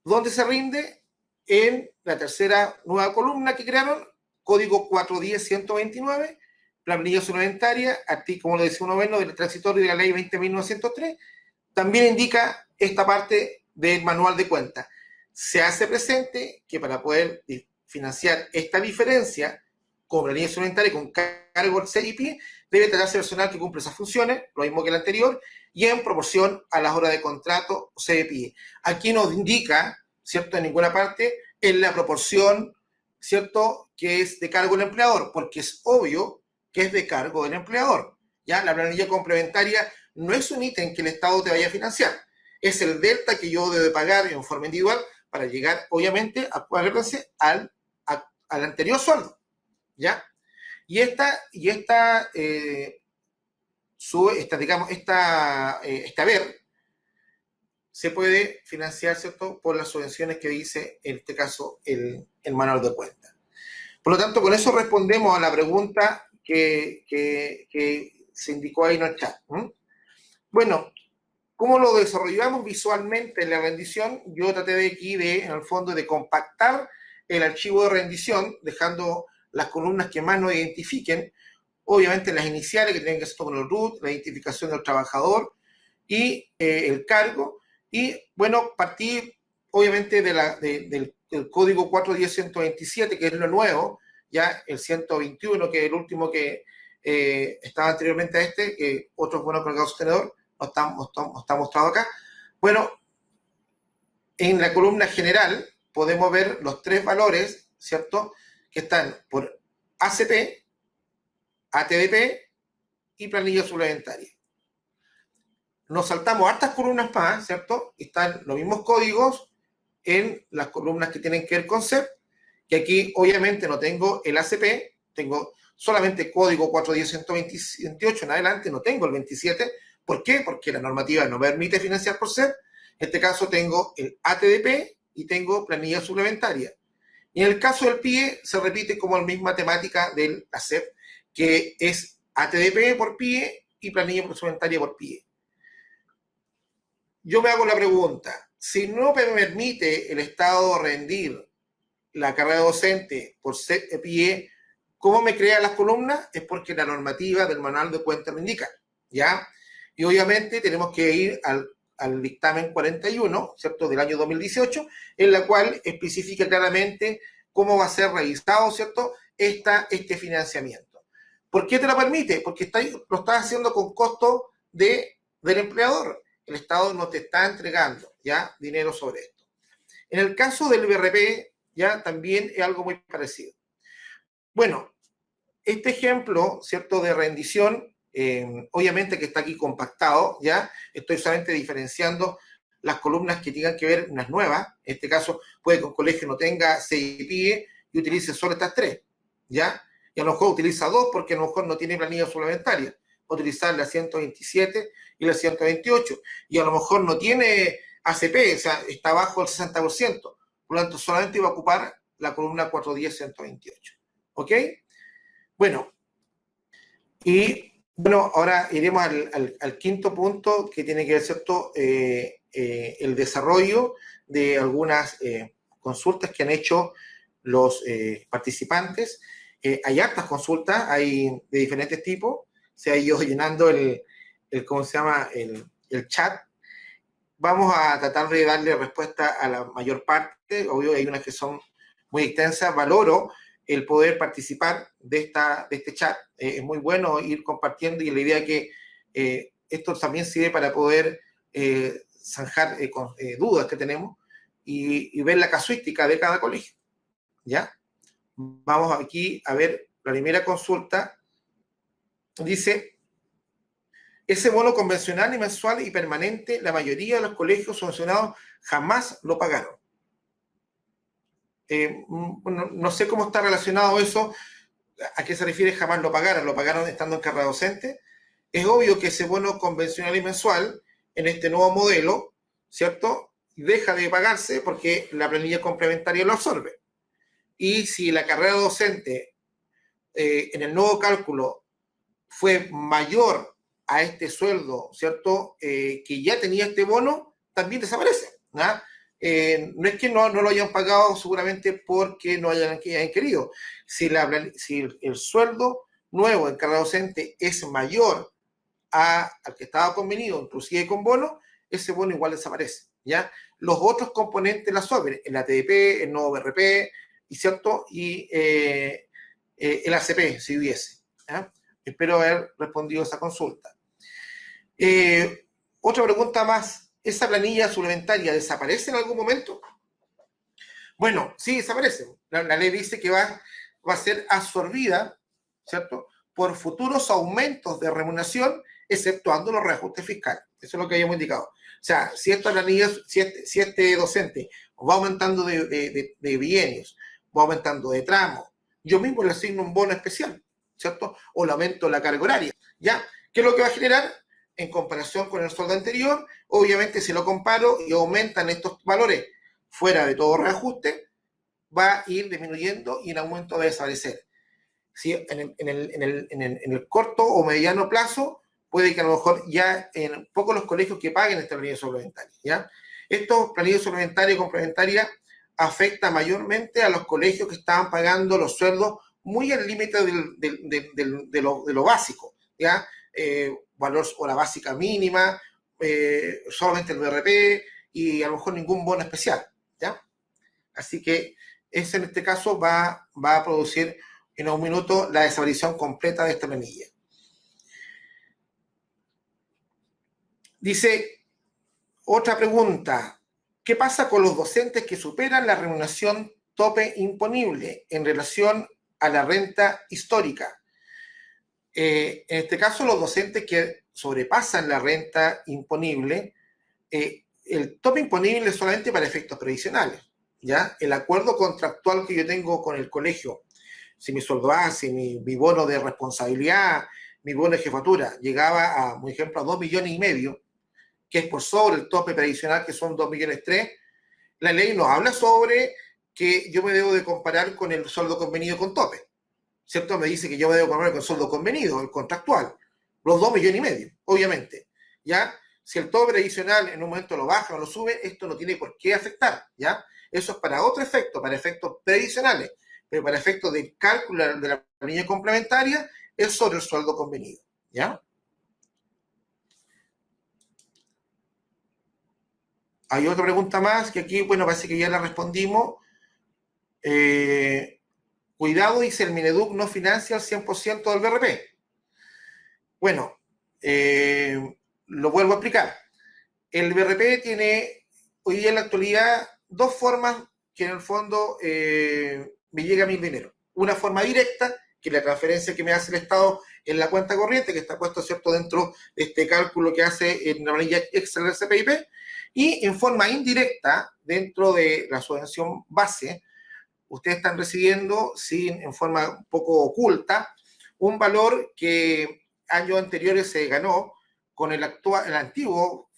¿Dónde se rinde? En la tercera nueva columna que crearon, código 410.129, planilla suplementaria, artículo, como lo decía uno menos, del transitorio de la ley 20.903, también indica esta parte del manual de cuentas. Se hace presente que para poder financiar esta diferencia con planilla suplementaria, con cargo al CIP, debe tratarse personal que cumple esas funciones, lo mismo que el anterior, y en proporción a las horas de contrato o CPI. Aquí no indica, ¿cierto?, en ninguna parte, en la proporción, ¿cierto?, que es de cargo del empleador, porque es obvio que es de cargo del empleador. ¿Ya? La planilla complementaria no es un ítem que el Estado te vaya a financiar, es el delta que yo debo pagar en forma individual para llegar, obviamente, al anterior sueldo. ¿Ya? Y este haber se puede financiar, ¿cierto?, por las subvenciones que dice, en este caso, el manual de cuentas. Por lo tanto, con eso respondemos a la pregunta que se indicó ahí en el chat. Bueno, ¿cómo lo desarrollamos visualmente en la rendición? Yo traté de aquí, en el fondo, de compactar el archivo de rendición, dejando las columnas que más nos identifiquen, obviamente las iniciales, que tienen que ser con el root, la identificación del trabajador y el cargo. Y bueno, partí obviamente del código 410.127, que es lo nuevo, ya el 121, que es el último que estaba anteriormente a este, que otros buenos colgados sostenedor, no está mostrado acá. Bueno, en la columna general podemos ver los tres valores, ¿cierto?, que están por ACP, ATDP y planilla suplementaria. Nos saltamos hartas columnas más, ¿cierto? Están los mismos códigos en las columnas que tienen que ver con CEP, que aquí obviamente no tengo el ACP, tengo solamente código 410.128 en adelante, no tengo el 27. ¿Por qué? Porque la normativa no me permite financiar por CEP. En este caso tengo el ATDP y tengo planilla suplementaria. Y en el caso del PIE se repite como la misma temática del CEP, que es ATDP por PIE y planilla suplementaria por PIE. Yo me hago la pregunta, si no me permite el Estado rendir la carrera docente por PIE, ¿cómo me crea las columnas? Es porque la normativa del manual de cuentas lo indica, ¿ya? Y obviamente tenemos que ir al dictamen 41, ¿cierto?, del año 2018, en la cual especifica claramente cómo va a ser revisado, ¿cierto?, este financiamiento. ¿Por qué te lo permite? Porque lo estás haciendo con costo del empleador. El Estado no te está entregando, ¿ya?, dinero sobre esto. En el caso del BRP, ya también es algo muy parecido. Bueno, este ejemplo, ¿cierto?, de rendición, obviamente que está aquí compactado, ¿ya? Estoy solamente diferenciando las columnas que tengan que ver, unas nuevas. En este caso, puede que un colegio no tenga CIPIE y utilice solo estas tres, ¿ya? Y a lo mejor utiliza dos porque a lo mejor no tiene planilla suplementaria. Puede utilizar la 127 y la 128. Y a lo mejor no tiene ACP, o sea, está bajo el 60%. Por lo tanto, solamente va a ocupar la columna 410.128. ¿Ok? Bueno, y bueno, ahora iremos al quinto punto, que tiene que ver, ¿cierto?, el desarrollo de algunas consultas que han hecho los participantes. Hay hartas consultas, hay de diferentes tipos. Se ha ido llenando ¿cómo se llama?, el chat. Vamos a tratar de darle respuesta a la mayor parte. Obvio, hay unas que son muy extensas. Valoro el poder participar de este chat. Es muy bueno ir compartiendo, y la idea es que esto también sirve para poder zanjar dudas que tenemos y ver la casuística de cada colegio. ¿Ya? Vamos aquí a ver la primera consulta. Dice: ese bono convencional y mensual y permanente, la mayoría de los colegios subvencionados jamás lo pagaron. No sé cómo está relacionado eso, a qué se refiere jamás lo pagaron estando en carrera docente. Es obvio que ese bono convencional y mensual, en este nuevo modelo, ¿cierto?, deja de pagarse porque la planilla complementaria lo absorbe. Y si la carrera docente en el nuevo cálculo fue mayor a este sueldo, ¿cierto?, que ya tenía este bono, también desaparece, ¿no? no es que no lo hayan pagado seguramente porque no hayan querido. Si el sueldo nuevo en carrera docente es mayor al que estaba convenido, inclusive con bono, ese bono igual desaparece, ¿ya? Los otros componentes la absorben, el ATP, el nuevo BRP, y cierto, y el ACP, si hubiese, ¿ya? Espero haber respondido a esa consulta. Otra pregunta más, ¿esa planilla suplementaria desaparece en algún momento? Bueno, sí desaparece. La ley dice que va a ser absorbida, ¿cierto?, por futuros aumentos de remuneración, exceptuando los reajustes fiscales. Eso es lo que habíamos indicado. O sea, si esta planilla, si este docente va aumentando de bienios, va aumentando de tramos, yo mismo le asigno un bono especial, ¿cierto? O le aumento la carga horaria, ¿ya? ¿Qué es lo que va a generar? En comparación con el sueldo anterior, obviamente si lo comparo y aumentan estos valores fuera de todo reajuste, va a ir disminuyendo y en aumento va a desaparecer. ¿Sí? En el corto o mediano plazo, puede que a lo mejor ya en pocos los colegios que paguen esta planilla suplementaria, ¿ya? Estos planillas suplementarias y complementarias afecta mayormente a los colegios que estaban pagando los sueldos muy al límite de lo básico, ¿ya? Valor o la básica mínima, solamente el BRP y a lo mejor ningún bono especial, ¿ya? Así que ese en este caso va a producir en un minuto la desaparición completa de esta planilla. Dice, otra pregunta, ¿qué pasa con los docentes que superan la remuneración tope imponible en relación a la renta histórica? En este caso, los docentes que sobrepasan la renta imponible, el tope imponible es solamente para efectos previsionales, ¿ya? El acuerdo contractual que yo tengo con el colegio, si mi sueldo base, mi bono de responsabilidad, mi bono de jefatura, llegaba a, por ejemplo, a 2,5 millones, que es por sobre el tope previsional, que son 2,3 millones, la ley nos habla sobre que yo me debo de comparar con el sueldo convenido con tope, ¿cierto? Me dice que yo me debo comparar con el sueldo convenido, el contractual, los 2,5 millones, obviamente, ¿ya? Si el tope previsional en un momento lo baja o lo sube, esto no tiene por qué afectar, ¿ya? Eso es para otro efecto, para efectos previsionales, pero para efectos de cálculo de la planilla complementaria es sobre el sueldo convenido, ¿ya? Hay otra pregunta más que aquí, bueno, parece que ya la respondimos. Cuidado, dice el Mineduc no financia el 100% del BRP. Bueno, lo vuelvo a explicar. El BRP tiene hoy día en la actualidad dos formas que en el fondo me llega mi dinero. Una forma directa, que es la transferencia que me hace el Estado en la cuenta corriente, que está puesto, ¿cierto?, dentro de este cálculo que hace en la planilla Excel del CPIP, y en forma indirecta, dentro de la subvención base, ustedes están recibiendo, en forma un poco oculta, un valor que años anteriores se ganó con el antiguo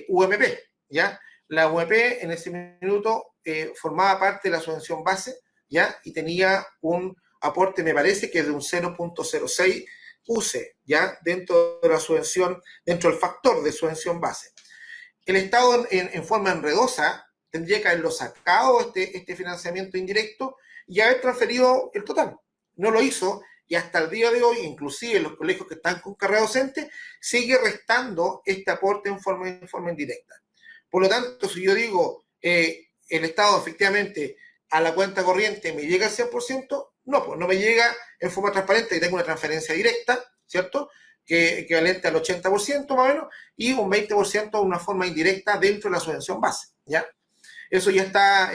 UMP, ¿ya? La UMP en ese minuto formaba parte de la subvención base, ¿ya? Y tenía un aporte, me parece, que es de un 0,06 UCE, ¿ya? Dentro de la subvención, dentro del factor de subvención base. El Estado, en forma enredosa, tendría que haberlo sacado este financiamiento indirecto y haber transferido el total. No lo hizo y hasta el día de hoy, inclusive en los colegios que están con carrera docente, sigue restando este aporte en forma indirecta. Por lo tanto, si yo digo, el Estado efectivamente a la cuenta corriente me llega al 100%, no, pues no me llega en forma transparente, y tengo una transferencia directa, ¿cierto?, que equivalente al 80% más o menos, y un 20% de una forma indirecta dentro de la subvención base, ¿ya? Eso ya está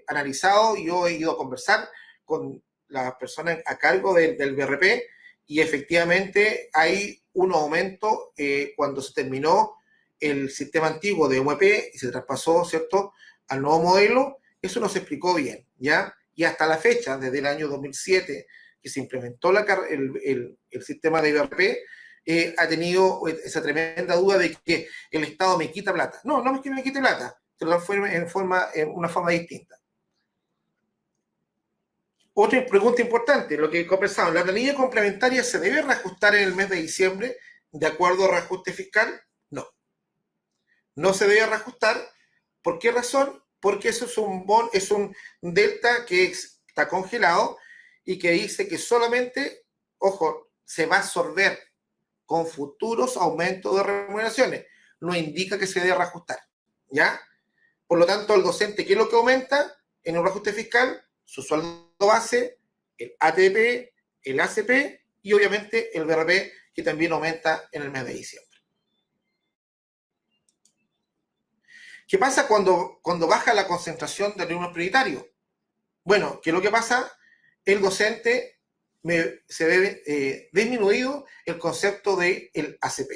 analizado y yo he ido a conversar con las personas a cargo del BRP y efectivamente hay un aumento cuando se terminó el sistema antiguo de UMP y se traspasó, ¿cierto?, al nuevo modelo. Eso no se explicó bien, ¿ya? Y hasta la fecha, desde el año 2007, que se implementó el sistema de IBRP, ha tenido esa tremenda duda de que el Estado me quita plata. No, no es que me quite plata, se lo transforme en una forma distinta. Otra pregunta importante, lo que conversamos, ¿la planilla complementaria se debe reajustar en el mes de diciembre de acuerdo al reajuste fiscal? No. No se debe reajustar. ¿Por qué razón? porque eso es un delta que está congelado y que dice que solamente, ojo, se va a absorber con futuros aumentos de remuneraciones. No indica que se debe reajustar, ¿ya? Por lo tanto, el docente, ¿qué es lo que aumenta en un reajuste fiscal? Su sueldo base, el ATP, el ACP y obviamente el BRP, que también aumenta en el mes de diciembre. ¿Qué pasa cuando baja la concentración de alumnos prioritarios? Bueno, ¿qué es lo que pasa? El docente se ve disminuido el concepto del ACP.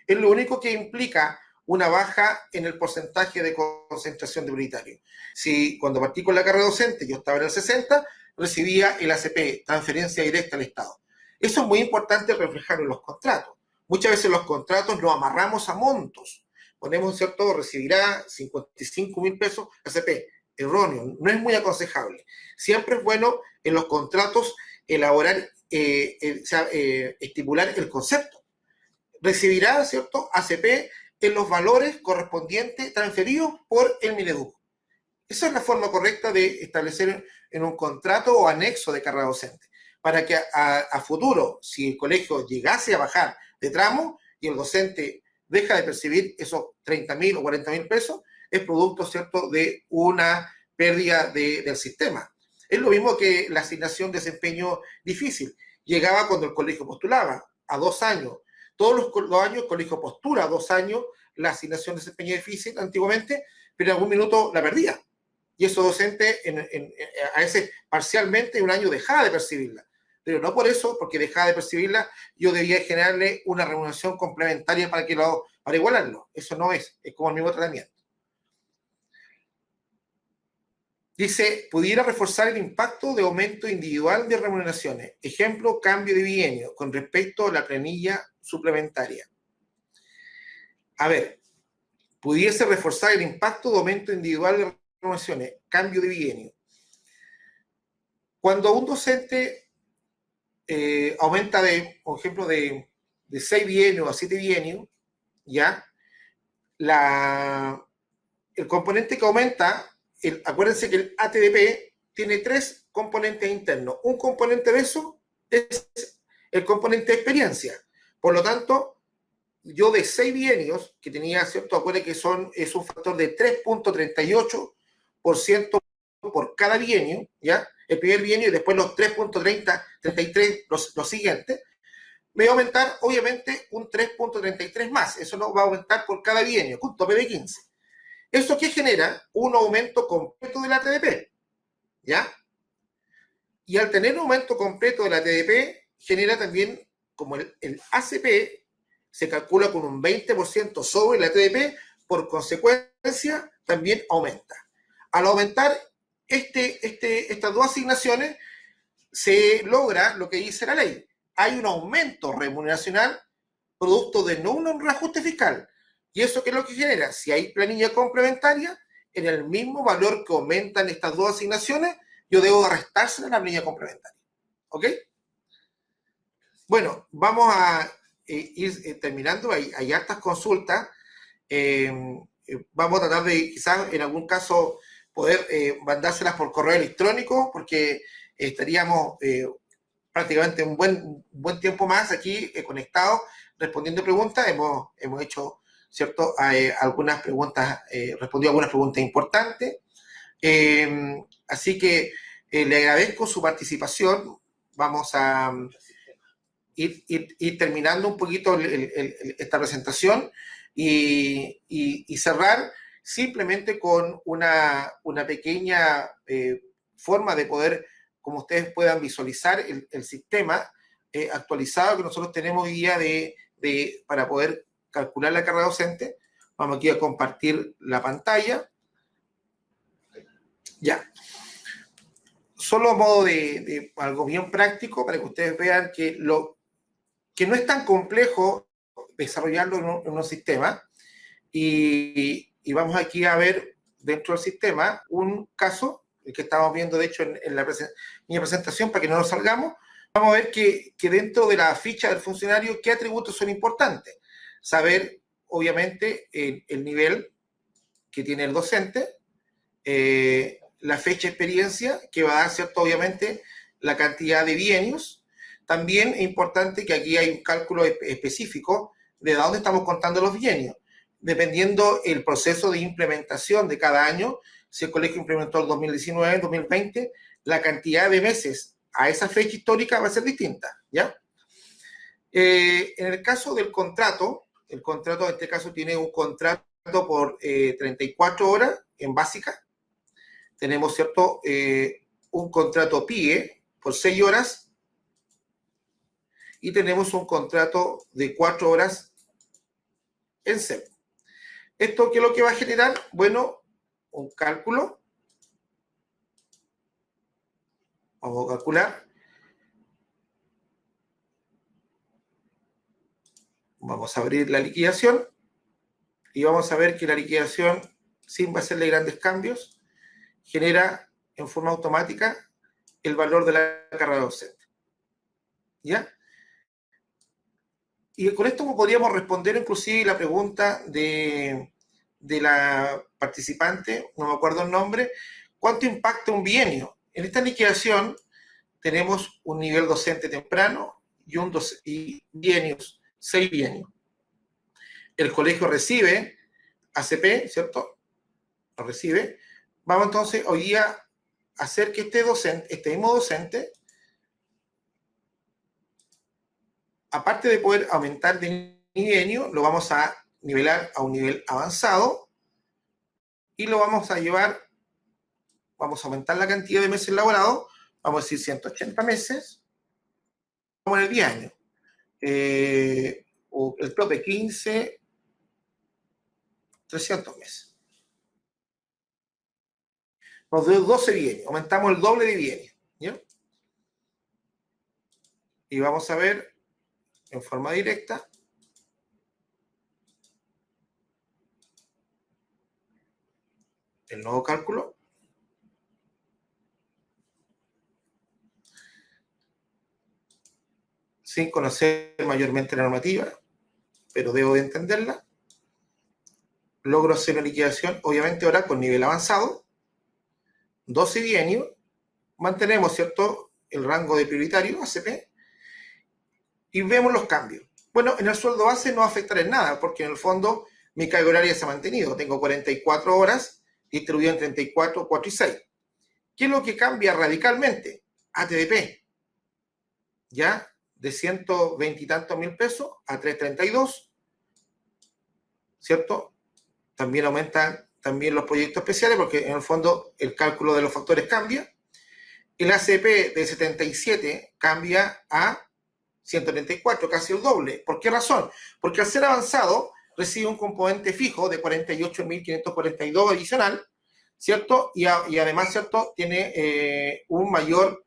Es lo único que implica una baja en el porcentaje de concentración de prioritarios. Si cuando partí con la carrera docente yo estaba en el 60, recibía el ACP, transferencia directa al Estado. Eso es muy importante reflejarlo en los contratos. Muchas veces los contratos nos amarramos a montos. Ponemos, ¿cierto? Recibirá 55.000 pesos ACP. Erróneo, no es muy aconsejable. Siempre es bueno en los contratos elaborar, estipular el concepto. Recibirá, ¿cierto?, ACP en los valores correspondientes transferidos por el Mineduc. Esa es la forma correcta de establecer en un contrato o anexo de carrera docente, para que a futuro, si el colegio llegase a bajar de tramo y el docente deja de percibir esos 30.000 o 40.000 pesos, es producto, ¿cierto?, de una pérdida del sistema. Es lo mismo que la asignación de desempeño difícil. Llegaba cuando el colegio postulaba, a 2 años. Todos los años el colegio postula a 2 años la asignación de desempeño difícil antiguamente, pero en algún minuto la perdía. Y esos docentes, a veces parcialmente, en un año dejaba de percibirla. Pero no por eso, porque dejaba de percibirla, yo debía generarle una remuneración complementaria para igualarlo. Eso no es como el mismo tratamiento. Dice, pudiera reforzar el impacto de aumento individual de remuneraciones. Ejemplo, cambio de bienio con respecto a la planilla suplementaria. A ver, pudiese reforzar el impacto de aumento individual de remuneraciones, cambio de bienio. Cuando un docente aumenta por ejemplo, de 6 bienios a 7 bienios, ¿ya? El componente que aumenta, acuérdense que el ATDP tiene 3 componentes internos. Un componente de eso es el componente de experiencia. Por lo tanto, yo de 6 bienios que tenía, ¿cierto? Acuérdense que es un factor de 3.38% por cada bienio, ¿ya? El primer bienio y después los 3.33, los siguientes, me va a aumentar obviamente un 3.33 más. Eso no va a aumentar por cada bienio, con tope de 15. ¿Eso qué genera? Un aumento completo de la TDP, ¿ya? Y al tener un aumento completo de la TDP, genera también, como el ACP se calcula con un 20% sobre la TDP, por consecuencia también aumenta. Al aumentar estas dos asignaciones, se logra lo que dice la ley. Hay un aumento remuneracional producto de no un reajuste fiscal. ¿Y eso qué es lo que genera? Si hay planilla complementaria, en el mismo valor que aumentan estas dos asignaciones, yo debo restársela a la planilla complementaria. ¿Ok? Bueno, vamos a ir terminando. Hay hartas consultas. Vamos a tratar de, quizás en algún caso, poder mandárselas por correo electrónico, porque estaríamos prácticamente un buen tiempo más aquí conectados, respondiendo preguntas. Hemos hecho, ¿cierto?, algunas preguntas, respondido algunas preguntas importantes. Así que le agradezco su participación. Vamos a ir terminando un poquito esta presentación y cerrar simplemente con una pequeña forma de poder, como ustedes puedan visualizar, el sistema actualizado que nosotros tenemos hoy día para poder calcular la carga docente. Vamos aquí a compartir la pantalla. Ya. Solo a modo de algo bien práctico, para que ustedes vean que no es tan complejo desarrollarlo en un sistema. Y vamos aquí a ver dentro del sistema un caso, el que estamos viendo de hecho en mi presentación, para que no nos salgamos. Vamos a ver que dentro de la ficha del funcionario, ¿qué atributos son importantes? Saber, obviamente, el nivel que tiene el docente, la fecha de experiencia, que va a dar, ¿cierto? Obviamente, la cantidad de bienios. También es importante que aquí hay un cálculo específico de dónde estamos contando los bienios. Dependiendo el proceso de implementación de cada año, si el colegio implementó el 2019, 2020, la cantidad de meses a esa fecha histórica va a ser distinta, ¿ya? En el caso del contrato, el contrato en este caso tiene un contrato por 34 horas en básica. Tenemos, ¿cierto? Un contrato PIE por 6 horas y tenemos un contrato de 4 horas en CEP. ¿Esto qué es lo que va a generar? Bueno, un cálculo. Vamos a calcular. Vamos a abrir la liquidación y vamos a ver que la liquidación, sin hacerle grandes cambios, genera en forma automática el valor de la carga docente. ¿Ya? Y con esto podríamos responder inclusive la pregunta de la participante, no me acuerdo el nombre, ¿cuánto impacta un bienio? En esta liquidación tenemos un nivel docente temprano y bienios, 6 bienios. El colegio recibe ACP, ¿cierto? Lo recibe. Vamos entonces hoy día a hacer que este mismo docente, aparte de poder aumentar de bienio, lo vamos a nivelar a un nivel avanzado y lo vamos a llevar, vamos a aumentar la cantidad de meses laborados, vamos a decir 180 meses, vamos a poner 10 años. O el tope 15, 300 meses. Nos dio 12 bienios, aumentamos el doble de bienios, ¿ya? Y vamos a ver en forma directa el nuevo cálculo. Sin conocer mayormente la normativa, pero debo de entenderla. Logro hacer una liquidación, obviamente ahora con nivel avanzado, 12 bienios, mantenemos, ¿cierto?, el rango de prioritario, ACP, y vemos los cambios. Bueno, en el sueldo base no va a afectar en nada, porque en el fondo mi carga horaria se ha mantenido. Tengo 44 horas distribuido en 34, 4 y 6. ¿Qué es lo que cambia radicalmente? ATDP, ¿ya? De 120 y tantos mil pesos a 332, ¿cierto? También aumentan también los proyectos especiales, porque en el fondo el cálculo de los factores cambia. El ACP de 77 cambia a 134, casi el doble. ¿Por qué razón? Porque al ser avanzado recibe un componente fijo de 48.542 adicional, ¿cierto? Y además, ¿cierto? Tiene un mayor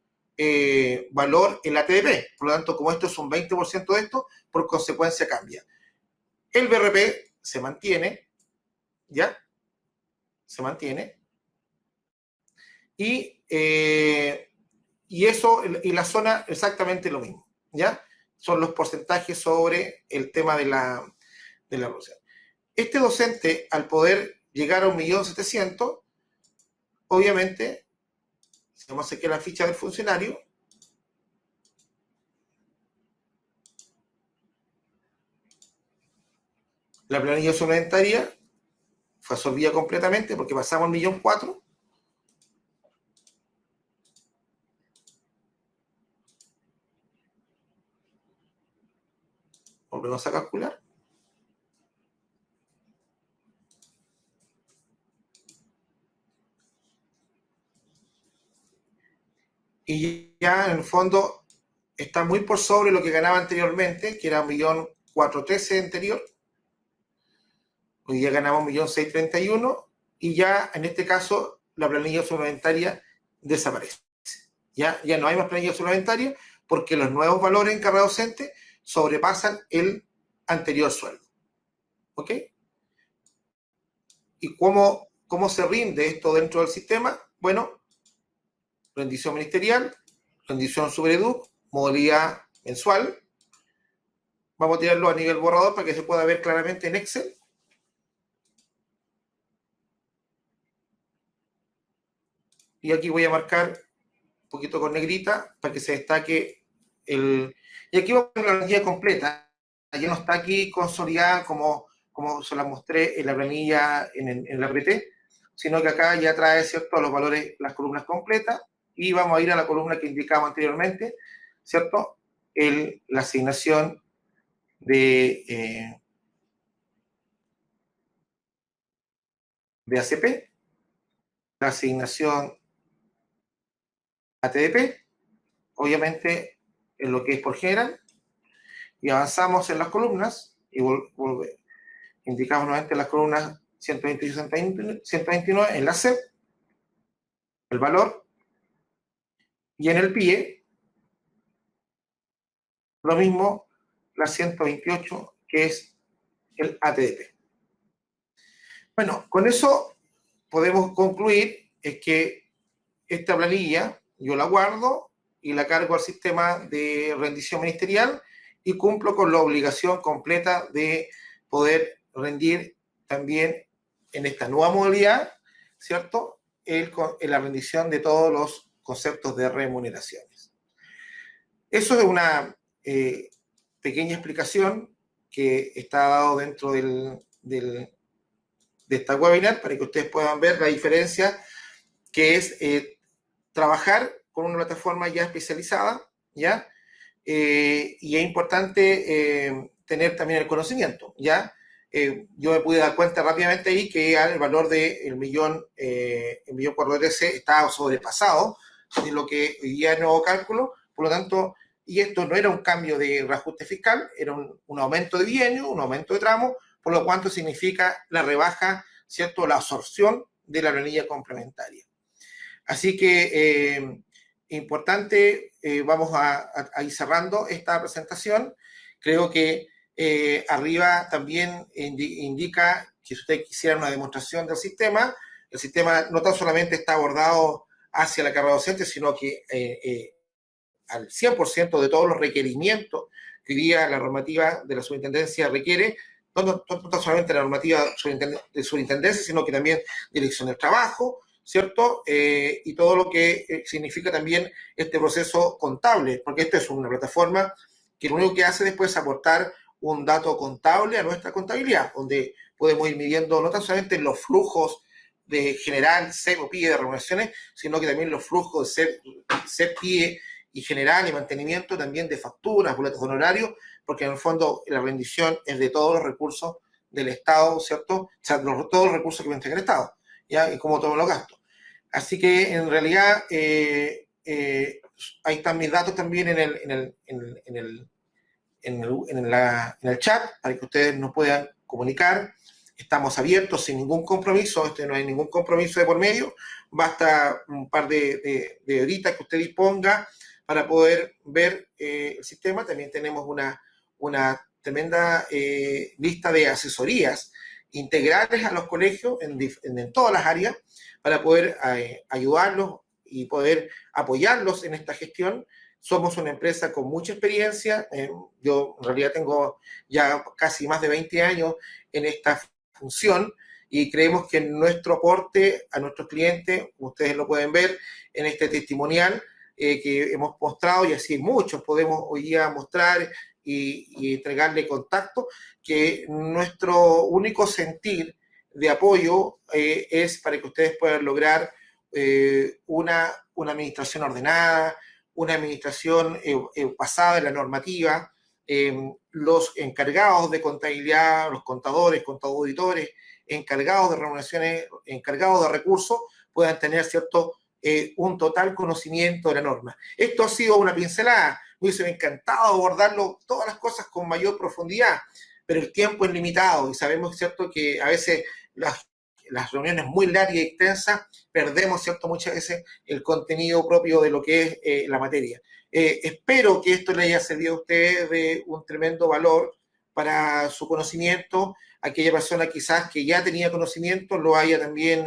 valor en la TDP. Por lo tanto, como esto es un 20% de esto, por consecuencia cambia. El BRP se mantiene, ¿ya? Se mantiene. Y eso, y la zona exactamente lo mismo, ¿ya? Son los porcentajes sobre el tema de la evaluación. Este docente, al poder llegar a 1.700.000, obviamente, si vamos a sacar la ficha del funcionario, la planilla suplementaria fue absorbida completamente porque pasamos al 1.400.000. Volvemos a calcular. Y ya en el fondo está muy por sobre lo que ganaba anteriormente, que era 1.413.000 anterior. Hoy día ganamos 1.631.000 y ya en este caso la planilla suplementaria desaparece. Ya no hay más planilla suplementaria porque los nuevos valores en carrera docente sobrepasan el anterior sueldo. ¿Ok? ¿Y cómo se rinde esto dentro del sistema? Bueno, rendición ministerial, rendición Supereduc, modalidad mensual. Vamos a tirarlo a nivel borrador para que se pueda ver claramente en Excel. y aquí voy a marcar un poquito con negrita para que se destaque y aquí vamos a ver la planilla completa, ya no está aquí consolidada como se la mostré en la planilla en la PT, sino que acá ya trae, ¿cierto?, los valores, las columnas completas, y vamos a ir a la columna que indicamos anteriormente, ¿cierto?, la asignación de ACP, la asignación ATDP, obviamente en lo que es por general, y avanzamos en las columnas, y indicamos nuevamente las columnas 128 y 129 en la CEP, el valor, y en el PIE, lo mismo, la 128, que es el ATDP. Bueno, con eso podemos concluir es que esta planilla yo la guardo y la cargo al sistema de rendición ministerial y cumplo con la obligación completa de poder rendir también en esta nueva modalidad, ¿cierto?, en la rendición de todos los conceptos de remuneraciones. Eso es una pequeña explicación que está dado dentro de esta webinar para que ustedes puedan ver la diferencia que es trabajar con una plataforma ya especializada, ¿ya? Y es importante tener también el conocimiento, ¿ya? Yo me pude dar cuenta rápidamente ahí que el valor del millón 413 estaba sobrepasado de lo que hoy día es nuevo cálculo, por lo tanto, y esto no era un cambio de reajuste fiscal, era un aumento de bienio, un aumento de tramo, por lo cuanto significa la rebaja, ¿cierto?, la absorción de la planilla complementaria. Así que importante, vamos a ir cerrando esta presentación. Creo que arriba también indica que si ustedes quisieran una demostración del sistema, el sistema no tan solamente está abordado hacia la carrera docente, sino que al 100% de todos los requerimientos que hoy día la normativa de la superintendencia requiere, no solamente la normativa de superintendencia, sino que también dirección del trabajo, ¿cierto? Y todo lo que significa también este proceso contable, porque esta es una plataforma que lo único que hace después es aportar un dato contable a nuestra contabilidad, donde podemos ir midiendo no tan solamente los flujos de general, CEP o PIE de remuneraciones, sino que también los flujos de CEP, PIE y general y mantenimiento también de facturas, boletos de honorarios, porque en el fondo la rendición es de todos los recursos del Estado, ¿cierto? O sea, todos los recursos que me entrega el Estado, ¿ya? Y como todos los gastos. Así que en realidad ahí están mis datos también en el chat para que ustedes nos puedan comunicar. Estamos abiertos sin ningún compromiso, no hay ningún compromiso de por medio, basta un par de horitas que usted disponga para poder ver el sistema. También tenemos una tremenda lista de asesorías integrales a los colegios en todas las áreas para poder ayudarlos y poder apoyarlos en esta gestión. Somos una empresa con mucha experiencia, yo en realidad tengo ya casi más de 20 años en esta función y creemos que nuestro aporte a nuestros clientes, ustedes lo pueden ver en este testimonial que hemos mostrado, y así muchos podemos hoy día mostrar y entregarle contacto, que nuestro único sentir de apoyo es para que ustedes puedan lograr una administración ordenada, una administración basada en la normativa, los encargados de contabilidad, los contadores, auditores, encargados de remuneraciones, encargados de recursos, puedan tener un total conocimiento de la norma. Esto ha sido una pincelada, me hubiese encantado abordarlo todas las cosas con mayor profundidad, pero el tiempo es limitado y sabemos, ¿cierto?, que a veces las reuniones muy largas y extensas perdemos, ¿cierto?, muchas veces el contenido propio de lo que es la materia. Espero que esto le haya servido a ustedes de un tremendo valor para su conocimiento. Aquella persona quizás que ya tenía conocimiento lo haya también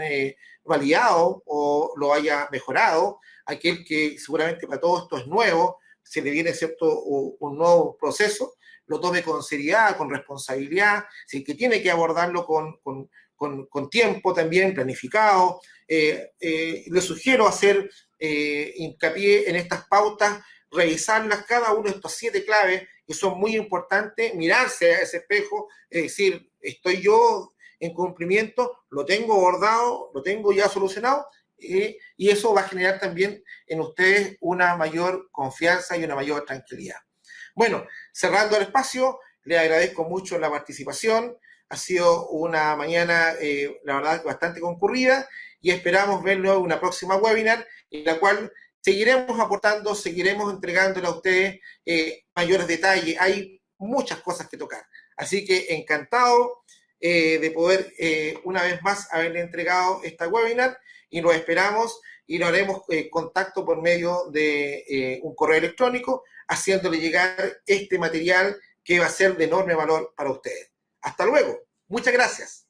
validado o lo haya mejorado. Aquel que seguramente para todo esto es nuevo, se le viene, ¿cierto?, un nuevo proceso, lo tome con seriedad, con responsabilidad, que tiene que abordarlo con tiempo también planificado, les sugiero hacer hincapié en estas pautas, revisarlas, cada uno de estos 7 claves que son muy importantes, mirarse a ese espejo, es decir, estoy yo en cumplimiento, lo tengo abordado, lo tengo ya solucionado, y eso va a generar también en ustedes una mayor confianza y una mayor tranquilidad. Bueno, cerrando el espacio, les agradezco mucho la participación, ha sido una mañana, la verdad, bastante concurrida, y esperamos verlo en una próxima webinar, en la cual seguiremos aportando, seguiremos entregándole a ustedes mayores detalles. Hay muchas cosas que tocar. Así que encantado de poder una vez más haberle entregado esta webinar, y lo esperamos y lo haremos contacto por medio de un correo electrónico, haciéndole llegar este material que va a ser de enorme valor para ustedes. Hasta luego. Muchas gracias.